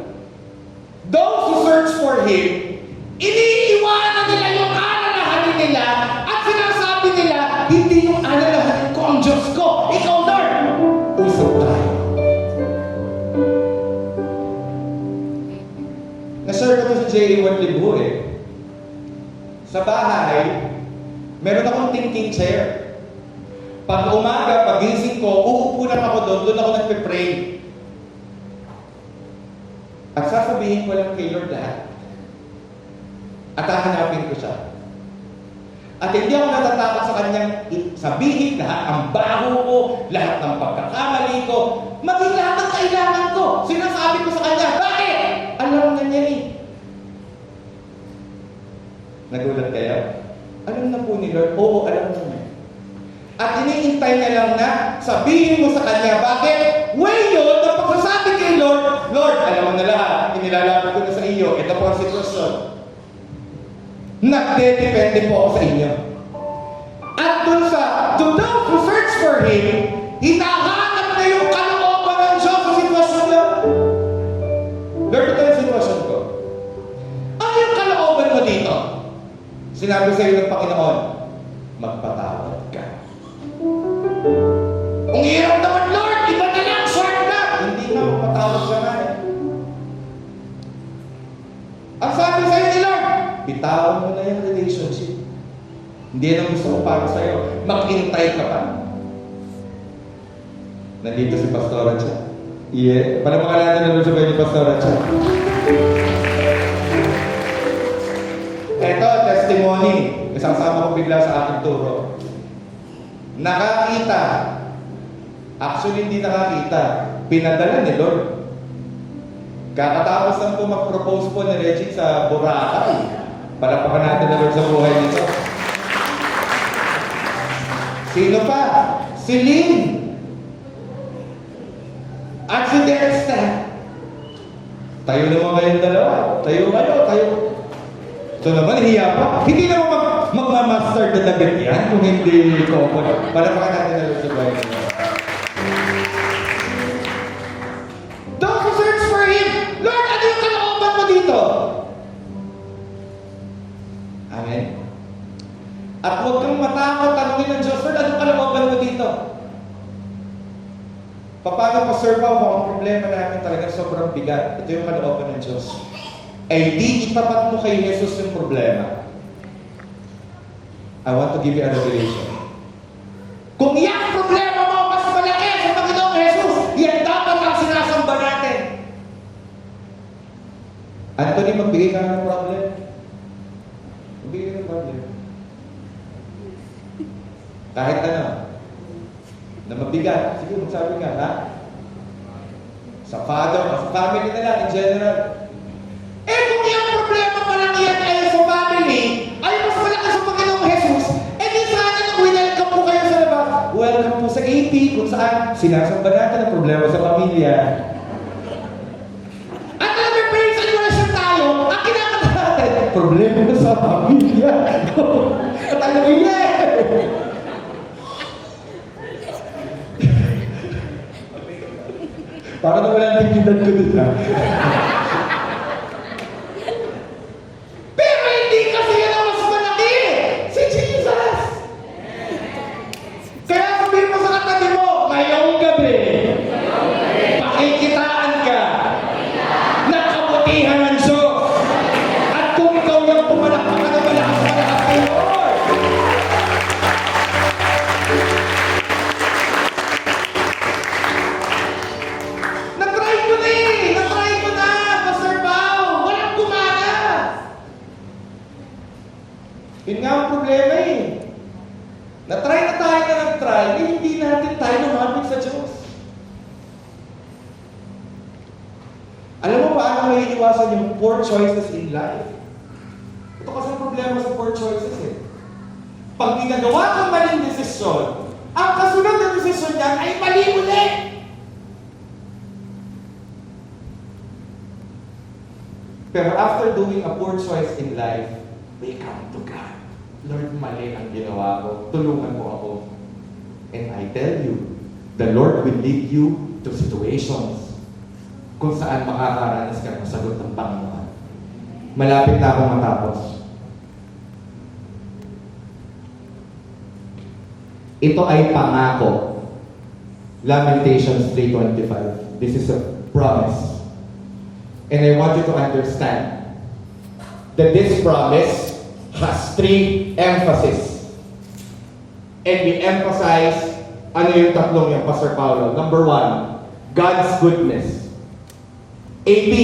those who search for Him, iniiwanan nila yung alalahanin nila at sinasabi nila, hindi yung alalahanin ko ang Diyos ko. Ikaw, Lord! Usap tayo. Na-share ko to sa J.A. Libu eh. Sa bahay, meron akong thinking chair. Pag umaga, pagising ko, uupo lang ako doon ako nagpe-pray. At sasabihin ko lang kay Lord lahat. At hahanapin ko siya. At hindi ako natatakot sa kanyang sabihin lahat ang baho ko, lahat ng pagkakamali ko, maging lahat ng kailangan ko. Sinasabi ko sa kanya, bakit? Alam na niya eh. Nagulat kayo? Alam na po ni Lord? Oo, alam na niya. At iniintay niya lang na sabihin mo sa kanya, bakit? Way yun, na pagsasabi kay Lord, Lord, alam mo na lahat, inilalapit ko na sa iyo, ito po ang sitwasyon. Nagdedepende po ako sa inyo. At dun sa, to those who search for Him, hinahanap na yung kalooban ng Diyos sa sitwasyon niya. Lord, ito yung sitwasyon ko. Ano yung kalooban mo dito? Sinabi sa iyo ng Panginoon, magpatawad ka. Ang hirap naman, Lord, iba na lang, shortcut. Hindi na, magpatawad ka na eh. Ang sabi sa iyo ni Lord, bitawan mo na yung relationship. Hindi na gusto ko para sa'yo. Maghintay ka pa. Nandito si Pastora Cha. Yeah. Palamakan natin na sa ni Pastora Cha. Ito, testimony. Kasama ko bigla sa aking turo. Nakakita. Actually, hindi nakakita. Pinadala ni Lord. Kakatapos lang po mag-propose po ni Reggie sa Boracay. Palapakan natin na Lord sa buhay nito. Sino pa? Si Lynn. At si Dexter. Tayo naman kayong dalawa. Tayo kayo, tayo. Ito naman, hiya pa. Hindi naman magmamaster na damit yan kung hindi ko. Palapakan natin na Lord sa buhay nito. Those who search for Him. Lord, ano yung kalooban mo dito? Amen. At huwag kang matakot, tanungin ng Diyos, Lord, anong kalooban mo dito? Paano po, Sir Pao, ang problema namin talaga sobrang bigat. Ito yung kalooban ng Diyos. Ay di itapat mo kay Jesus yung problema. I want to give you a revelation. Kung yung problema mo mas malaki sa Panginoong Jesus, yan dapat ang sinasamba natin. Anthony, magbigay ka ng problem. Magbigay ng problem. Kahit ano, na mabigat. Sige, magsabi ka, ha? Sa father, sa family na lang, in general. Eh, kung yung problema pa lang yan ay sa family, ay mas malaki sa Panginoong Jesus, eh di sana nang welcome po kayo sa labas. Welcome po sa AP, kung saan sinasamba natin ang problema sa pamilya. At alam mo, praise and worship tayo, ang kinakanta natin, problema sa pamilya. At alam mo, yeah! Para na wala nang dignidad ko dun, ha? Pero hindi kasi yan ang mas malaki! Si Jesus! Kaya sabihin mo sa katabi mo, ngayong gabi, pakikitaan ka ng kabutihan ng Diyos. At kung ikaw yung pumalakpak ka na malakas kay Lord. Natry ko na, Pastor Pao. Walang gumana. Yun nga ang problema eh. Natry na tayo na nag-try, eh, hindi natin tayo lumapit sa Diyos. Alam mo paano may iwasan yung poor choices in life? Ito kasi ang problema sa poor choices eh. Pag ginagawa kang maling desisyon, ang kasunod na desisyon niyan ay mali ulit. Pero after doing a poor choice in life, we come to God. Lord, mali ang ginawa ko. Tulungan mo ako. And I tell you, the Lord will lead you to situations kung saan makakaranas ka ng sagot ng Panginoon. Malapit na akong matapos. Ito ay pangako. Lamentations 3:25. This is a promise. And I want you to understand that this promise has three emphasis. And we emphasize, ano yung tatlong yung Pastor Paulo? Number one, God's goodness. AB,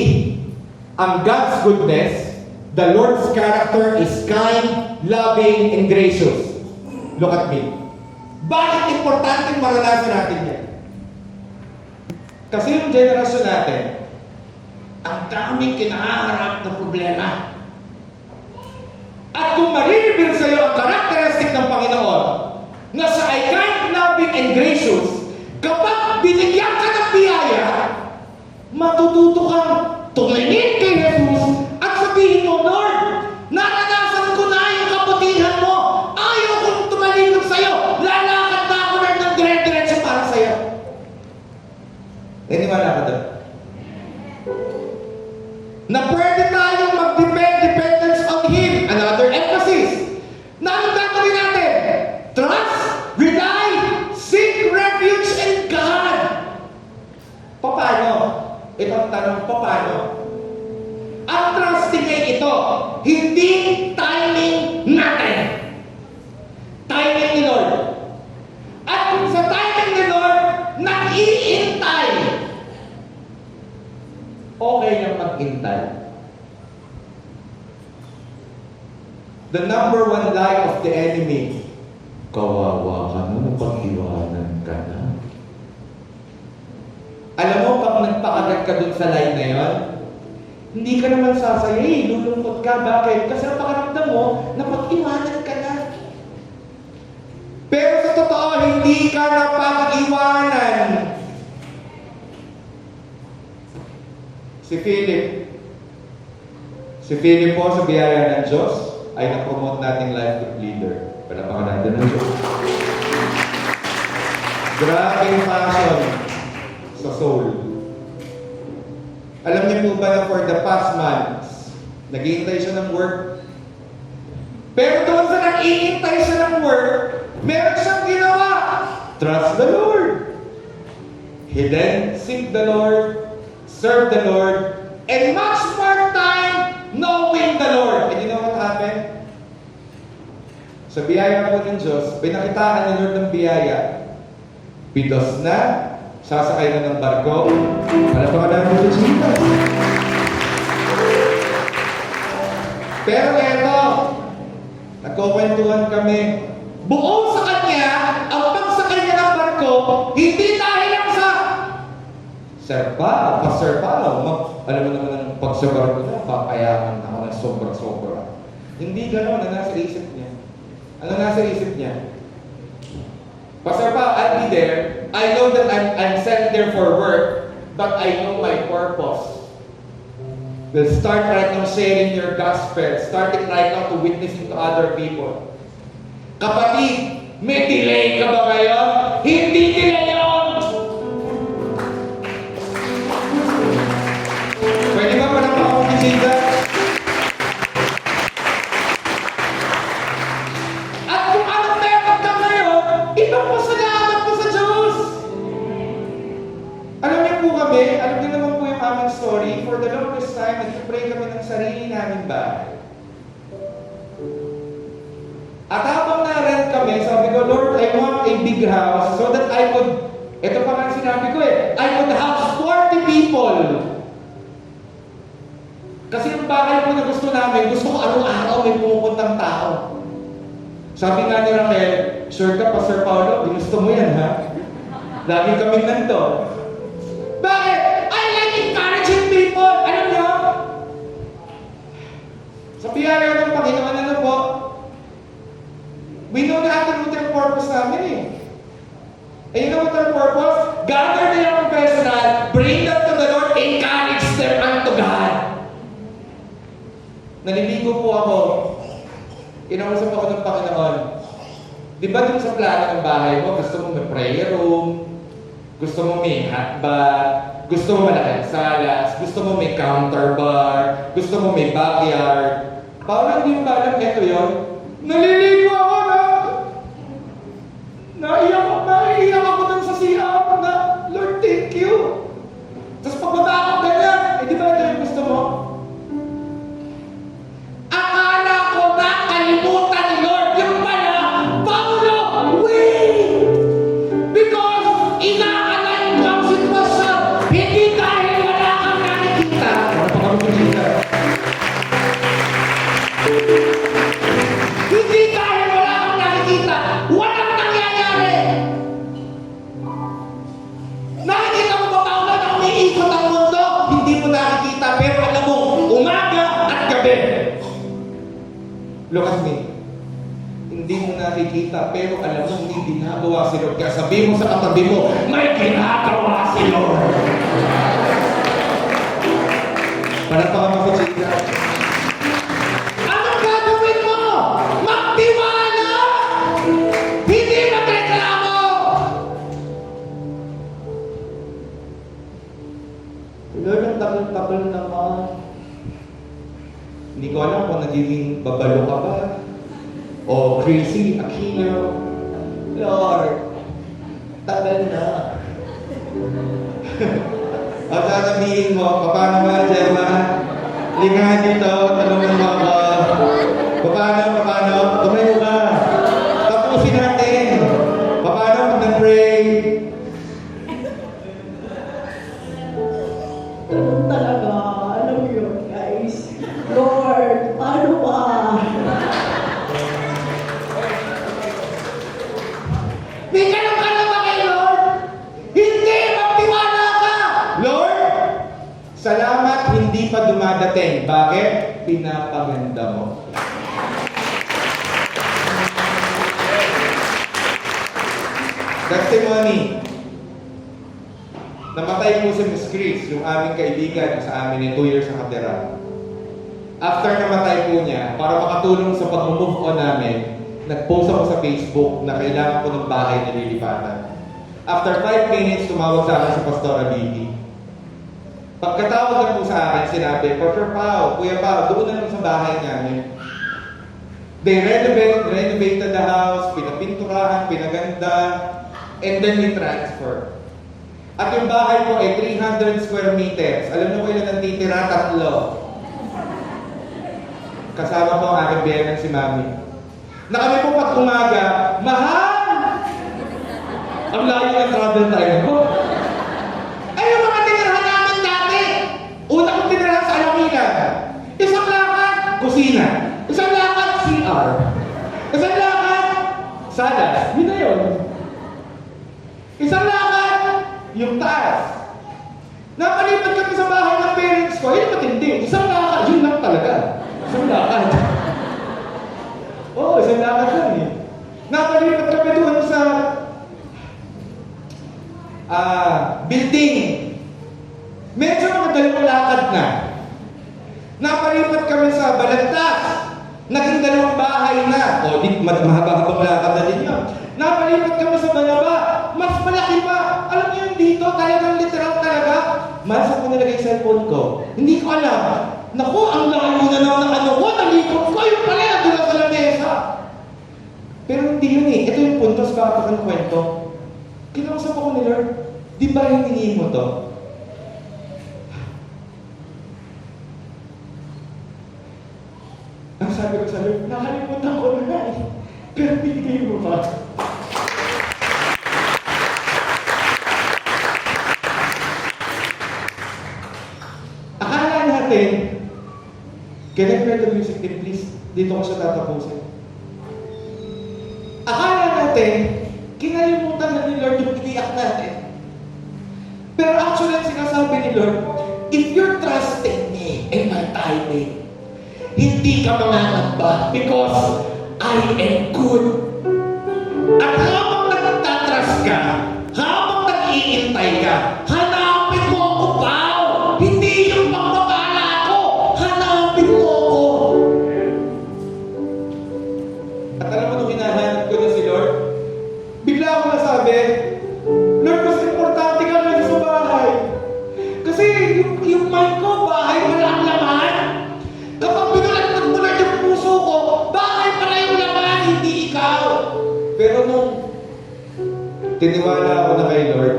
ang God's goodness, the Lord's character is kind, loving, and gracious. Look at me. Bakit importante maranasan natin yan? Kasi yung generasyon natin, ang daming kinaharap na problema. At kung marireveal sa iyo ang characteristic ng Panginoon na siya ay kind, loving, and gracious, kapag binigyan ka ng biyaya, matututo kang tumingin kay Jesus at sabihin mo, Lord, naranasan ko na yung kabutihan mo. Ayaw kong tumalikod sa iyo. Lalakad na ako na ng dire-diretso para sa iyo. Naniwala ka doon? Na pwede tayong mag-dependence on Him. Another emphasis. Na ang gagawin natin? Trust, rely, seek refuge in God. Paano? Ito ang tanong, paano? Ang trusting ay ito, hindi timing natin. Timing ni Lord. At kung sa timing ni Lord, nag-iintay. Okay lang mag-intay. The number one lie of the enemy, kawawa ka na, napag-iwanan ka na. Alam mo, pag nagpakagat ka dun sa lie na yon, hindi ka naman sasaya eh, lulungkot ka. Bakit? Kasi napakaramdam mo, napag-iwanan ka na. Pero sa totoo, hindi ka napag-iwanan. Si Philip po sa biyaya ng Diyos ay na-promote nating life group leader. Palapakan natin ng Diyos. Grabing passion sa soul. Alam niyo po ba na for the past months, nag-iintay siya ng work? Pero doon sa nag-iintay siya ng work, meron siyang ginawa. Trust the Lord. He then seek the Lord, serve the Lord, and much more time knowing the Lord. And you know what happened? Sa biyaya po ng Diyos, pinakitaan ni Lord ng biyaya. Pidos na, sasakay na ng barko, palapakan namin sa Jesus. Pero eto, nagkukwentuhan kami, Buo sa kanya ang pagsakay niya ng barko, hindi dahil lang sa serpa, paserpa, alam mo naman ang pagsabar ko na, papayaman ako ng sobra-sobra. Hindi gano'n na nasa isip niya. Ano nasa isip niya? Paserpa, I'll be there. I know that I'm sent there for work, but I know my purpose. We'll start right now sharing your gospel, starting right now to witnessing to other people. Kapatid, may delay ka ba ngayon? Hindi delay yun! Pwede ba pa naman ako kisita? At kung anong meron ka ngayon, ibang pasalamat po sa Diyos! Alam niyo po kami, alam niyo naman po yung aming story, for the longest time, nag-pray kami ng sarili namin bahay. At habang na-rent kami, sabi ko, Lord, I want a big house so that I could, ito pa nga sinabi ko I could house 40 people. Kasi yung bahay po na gusto namin, gusto ko araw-araw may pumupuntang tao. Sabi nga ni Raquel, sure ka pa, Sir Paulo, ginusto mo yan, ha? Lagi kaming nanto. Bakit? I like encouraging people. Alam niyo? Sa biyaya ng Panginoon, ano po? We know the absolute purpose namin And you know what our purpose? Gather the young professional, bring them to the Lord, encourage them unto God. Naliligo po ako. Kinausap ako ng Panginoon. Di ba dun sa plano ng bahay mo, gusto mo may prayer room, gusto mo may hotbat, gusto mo malaking salas, gusto mo may counter bar, gusto mo may backyard. Paano hindi mo ba alam ito yun? Naliligo ako na! Naiiyak ako dun sa CR na, Lord, thank you. Tapos pagbaba ako ganyan, di ba ito yung gusto mo? Akala ko na kalimutan ni Lord yung pala, Paulo, wait! Because ina-align ko ang sitwasyon, hindi dahil wala kang nakikita. Wala pa kami nakikita. Hindi dahil wala kang nakikita, walang nangyayari. Nakikita mo ba, Paulo, na umiikot ang mundo? Hindi mo nakikita, pero alam mo, umaga at gabi. Look at me. Hindi mo nakikita, pero alam mo, hindi ginagawa si Lord. Kaya sabihin mo sa katabi mo, may ginagawa si Lord. Para pa ka mapachika. Anong gagawin mo? Magtiwala! Hindi magreklamo! Lord, ang takal-takal naman. Hindi ko alam kung nagiging babalo ka ba o crazy, Aquino. Lord, tagal na. At sasabihin mo, paano ba, Gemma? Lingahan dito, tanongin mo ako. Paano? Tumayo ka. Tapusin natin. Paano pag nag-pray? Ganun talaga, alam mo yun, guys. Lord, paano ba? May ganun ka na ba kay Lord? Hindi! Magtiwala ka! Lord, salamat hindi pa dumadating. Bakit? Pinapaganda mo. Testimony. Namatay po si Miss Chris, yung aming kaibigan sa amin yung 2 years sa katera. After namatay po niya, para makatulong sa pag-move on namin, nag-post ako sa Facebook na kailangan ko ng bahay na lilipatan. After 5 minutes, tumawag sa akin si Pastora Vicky. Pagkatawag na po sa akin, sinabi, Pastor Pao, Kuya Pao, doon na lang sa bahay namin. They renovated the house, pinapinturahan, pinaganda, and then we transfer. At yung bahay ko ay 300 square meters. Alam niyo ko ilan ang titira? 3. Kasama ko ang aking biyanan si Mami. Na kami po pag umaga, mahal! Ang layo ng travel time ko. Ay, yung mga tinirahan namin dati. Una kong tinirahan sa Alameda. Isang lakad, kusina. Isang lakad, CR. Isang lakad, Salas, yun na yun. Isang lakad, yung taas. Napalipat kami sa bahay ng parents ko, yun matindi. Isang lakad, yun lang talaga. Isang lakad. Oo, isang lakad lang eh. Napalipat kami doon sa building. Medyo mga dalawang lakad na. Napalipat kami sa Balantas. Naging dalawang bahay na. O, di, mahaba-habang lakad na din yun. Napalipat kami sa Banaba. Mas malaki pa. Alam niyo yun dito, talagang literal talaga. Masa ko nilagay yung cellphone ko. Hindi ko alam. Naku, ang layo na naman ng ano ko. Nalikot ko. Yung pala, nandun sa lamesa. Pero hindi yun eh. Ito yung puntos bakit ako ng kwento. Kinausap ako ni Lord. Di ba hiningi mo to? Ang sabi ko sa Lord, nakalimutan ko na eh. Pero binigay mo ba? Akala natin, can I play the music din please? Dito ko siya tatapusin. Akala natin, kinalimutan na ni Lord yung iniyak natin. Pero actually, ang sinasabi ni Lord, if you're trusting me in my timing, hindi ka mangangamba because I am good. At habang nagtatrust ka, habang nag-iintay ka, hanapin mo ako, Pao! Hindi yung pagpapala ko! Hanapin mo ako! At alam mo nung hinahanap ko na si Lord, bigla ako nasabi, Lord, mas importante ka lang sa bahay. Kasi yung mind ko, bahay wala ang laman. Kapag binulat yung puso ko, bahay pala yung laman, hindi ikaw. Pero nung tiniwala ako na kay Lord,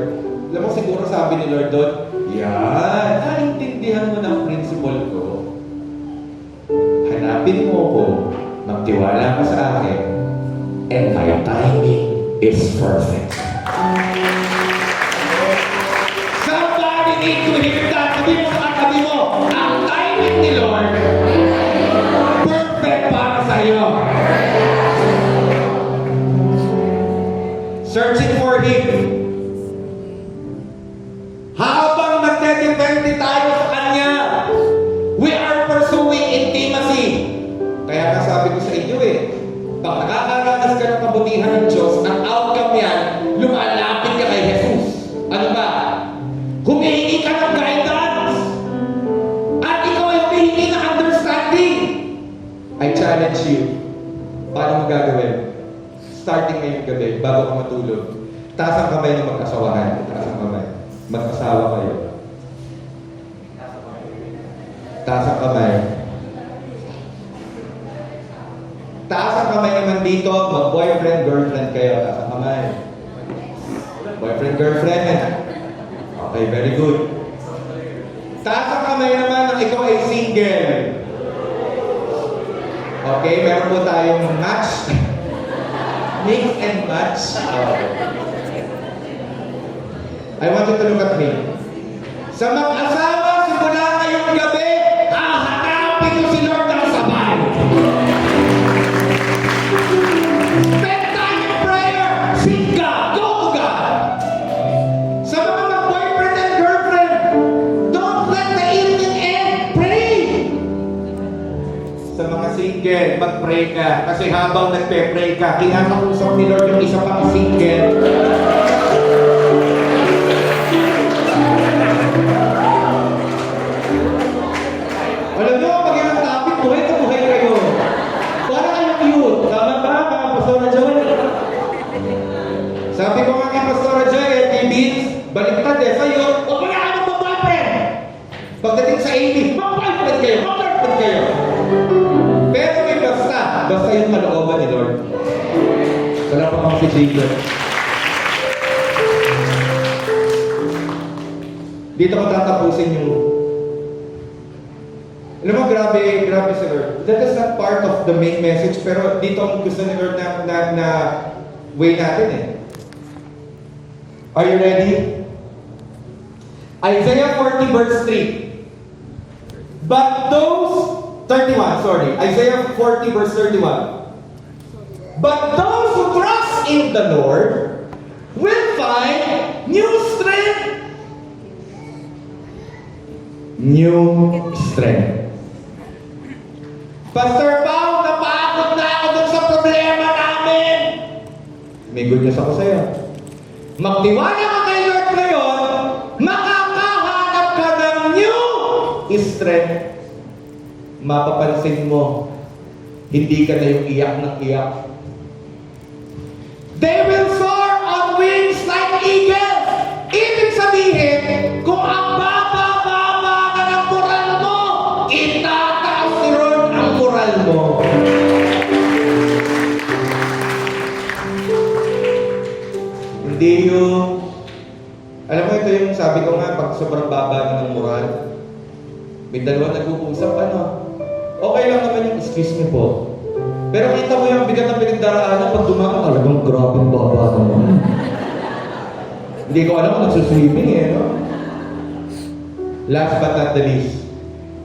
alam mo siguro sabi ni Lord doon, yan, naintindihan mo ng principle ko. Hanapin mo ko, magtiwala ka sa akin, and my timing is perfect. Somebody need to hear that. Sabi mo sa katabi mo, ang timing ni Lord, perfect para sa iyo. Searching for Him. Habang nagdedepende tayo sa Kanya, we are pursuing intimacy. Kaya nasabi ko sa inyo pag nakakaranas ka ng kabutihan ng Diyos, ang outcome yan, lumalapit ka kay Jesus. Ano ba? Humihingi ka ng guidance. At ikaw ay humihingi ng understanding. I challenge you. Paano mo gagawin? Starting ngayong gabi, bago ka matulog, taas ang kamay ng mag-asawahan. Taas ang kamay. Mag-asawa kayo. Taas ang kamay. Taas ang kamay naman dito, mag-boyfriend, girlfriend kayo. Taas ang kamay. Boyfriend, girlfriend. Okay, very good. Taas ang kamay naman ng ikaw ay single. Okay, meron po tayong match. Mix and match. I want you to look at me. Sa mag-asawa, simula ngayong gabi, hahanapin nyo si Lord ng sabay. Spend time in prayer. Seek God. Go to God. Sa mga mag-boyfriend and girlfriend, don't let the evening end. Pray. Sa mga single, mag-pray ka. Kasi habang nagpe-pray ka, kinakausap ni Lord yung isa pang single. Alam nyo, pag yung topic, buhay ka, buhay kayo. Para kayong cute. Tama ba, mga Pastora Joy? Sabi ko nga kay Pastora Joy, kay Vince, baliktad sa'yo, huwag mo na kayo mag-boyfriend. Pagdating sa 80, mag-boyfriend kayo, mag-boyfriend kayo. Pero may basta yung kalooban ni Lord. Wala pa kang si Jacob. Dito ko tatapusin yung alam mo, grabe si Lord. That is not part of the main message, pero dito ang gusto ni Lord na way natin Are you ready? Isaiah 40 verse 3. But those, 31, sorry. Isaiah 40 verse 31. But those who trust in the Lord will find new strength. New strength. Pastor Pao, napagod na ako dun sa problema namin. May good news ako sa'yo. Magtiwala ka kay Lord ngayon, makakahanap ka ng new strength. Mapapansin mo, hindi ka na yung iyak ng iyak. They will soar on wings like eagles. Ibig sabihin, kung ang baba-baba ka ng moral mo, itataas ni Lord ang moral mo. Hindi yung... Alam mo, ito yung sabi ko nga, pag sobrang baba na ng moral, may dalawa nag-uusap, okay lang naman yung excuse me po. Pero kita mo yung bigat ng pinagdaraanan, pag dumaan, talagang grabe ang baba naman. Hindi ko alam kung nagsuswimming no? Last but not the least,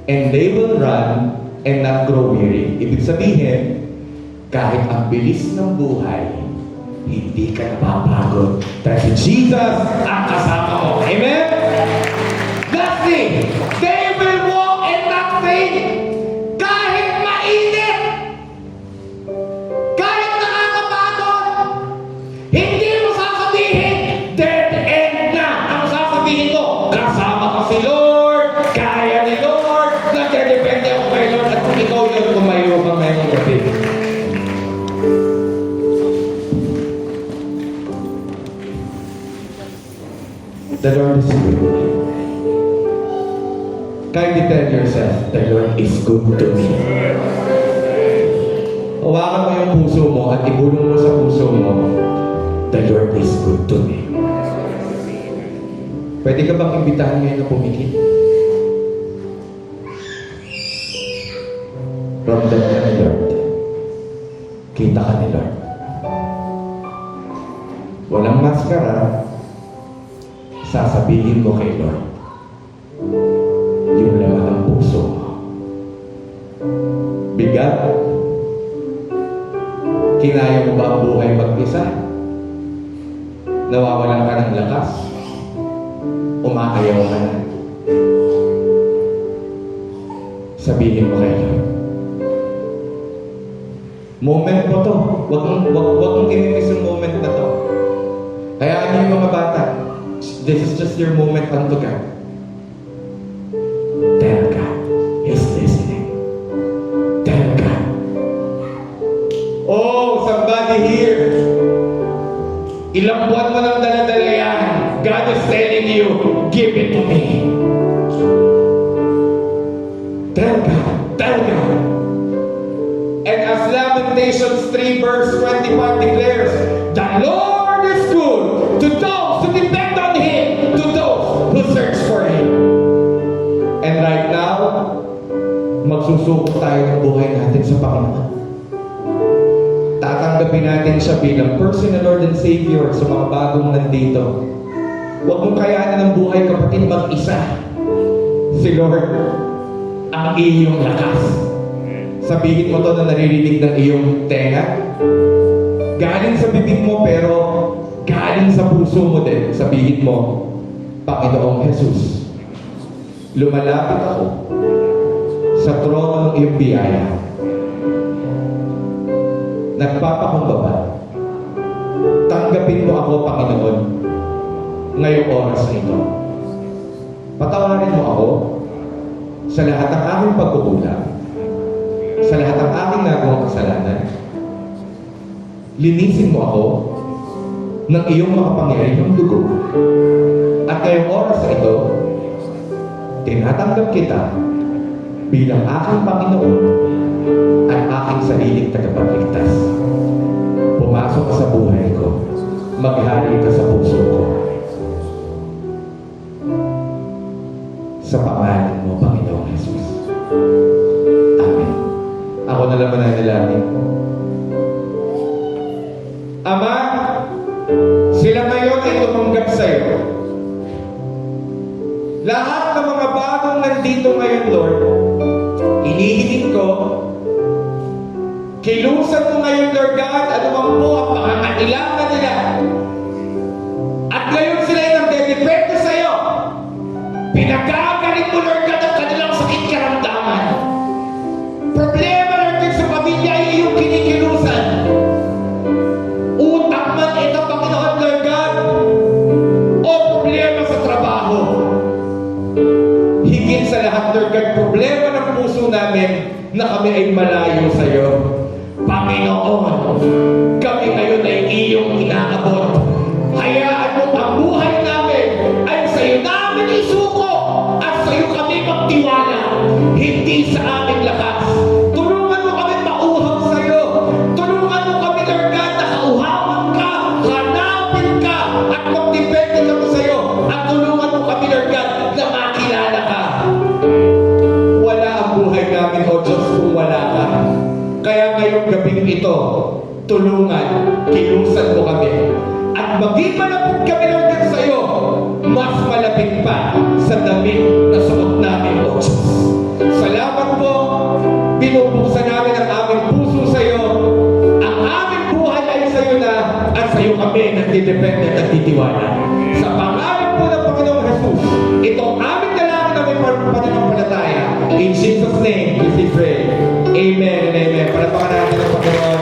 and they will run and not grow weary. Ibig sabihin, kahit ang bilis ng buhay, hindi ka napapagod. Dahil si Jesus ang kasama mo. Amen? Lastly, they will walk and not faint. Kahit mainit, kahit nakakapagod, hindi mo sasabihin, dead end na. Ang sasabihin ko, kasama ka si Lord, kaya ni Lord, nagdedepende ako kay Lord, at kung ikaw yun, kumayo ka ngayong gabi. The Lord is good. Kindly tell yourself, the Lord is good to me. Hawakan mo yung puso mo at ibulong mo sa puso mo, the Lord is good to me. Pwede ka bang imbitahan ngayon na pumikit? Ramdam ka ni Lord. Kita ka ni Lord. Walang maskara, sasabihin mo kay Lord yung laman ng puso mo. Bigat. Kinaya mo ba ang buhay mag-isa? Nawawalan ka ng lakas? Umaayaw ka na? Sabihin mo kay Lord. Moment mo to. Wag mong i-miss yung moment na to. Hayaan niyo yung mga bata. This is just your moment unto God. Tell God He's listening. Tell God. Oh, somebody here. Ilang buwan mo nang dala-dala yan. God is telling you, give it to me. Tell God. Tell God. And as Lamentations 3 verse 25 declares, the Lord is good to those who depend on Him, to those who search for Him. And right now, magsusuko tayo ng buhay natin sa Panginoon. Tatanggapin natin siya bilang personal Lord and Savior sa mga bagong nandito. Huwag mong kayanan ng buhay, kapatid, mag-isa. Si Lord ang iyong lakas. Sabihin mo to na naririnig ng iyong tenga. Galing sa bibig mo pero galing sa puso mo din. Sabihin mo, Panginoong Jesus, lumalapit ako sa trono ng iyong biyaya. Nagpapakumbaba. Tanggapin mo ako, Panginoon, ngayong oras na ito. Patawarin mo ako sa lahat ng aking pagkukulang, sa lahat ng aking nagawang kasalanan. Linisin mo ako ng iyong makapangyarihang dugo. At ngayong oras na ito, tinatanggap kita bilang aking Panginoon at aking sariling tagapagligtas. Pumasok ka sa buhay ko. Maghari ka sa puso ko. Sa pangalan mo, Panginoong Jesus. Amen. Ako na lang mananalangin. Ama, sila ngayon ay tumanggap sa iyo. Lahat ng mga bagong nandito ngayon, Lord, inihiling ko, kilusan mo ngayon, Lord God, ano mang po ang pangangailangan nila maging malapit kami ng Diyos sa iyo, mas malapit pa sa damit na suot namin, O Diyos. Salamat po, binubuksan namin ang aming puso sa iyo. Ang aming buhay ay sa iyo na, at sa iyo kami nagdidepende at nagtitiwala. Sa pangalan po ng Panginoong Jesus, itong aming dalangin na may pananampalataya. In Jesus' name, we pray. Amen and amen. Palapakan natin ang Panginoon.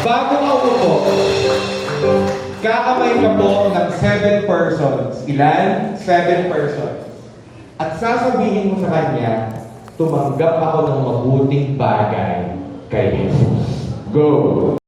Bago ako po, kakamay ka po ng 7 persons. Ilan? 7 persons. At sasabihin mo sa kanya, tumanggap ako ng mabuting bagay kay Jesus. Go!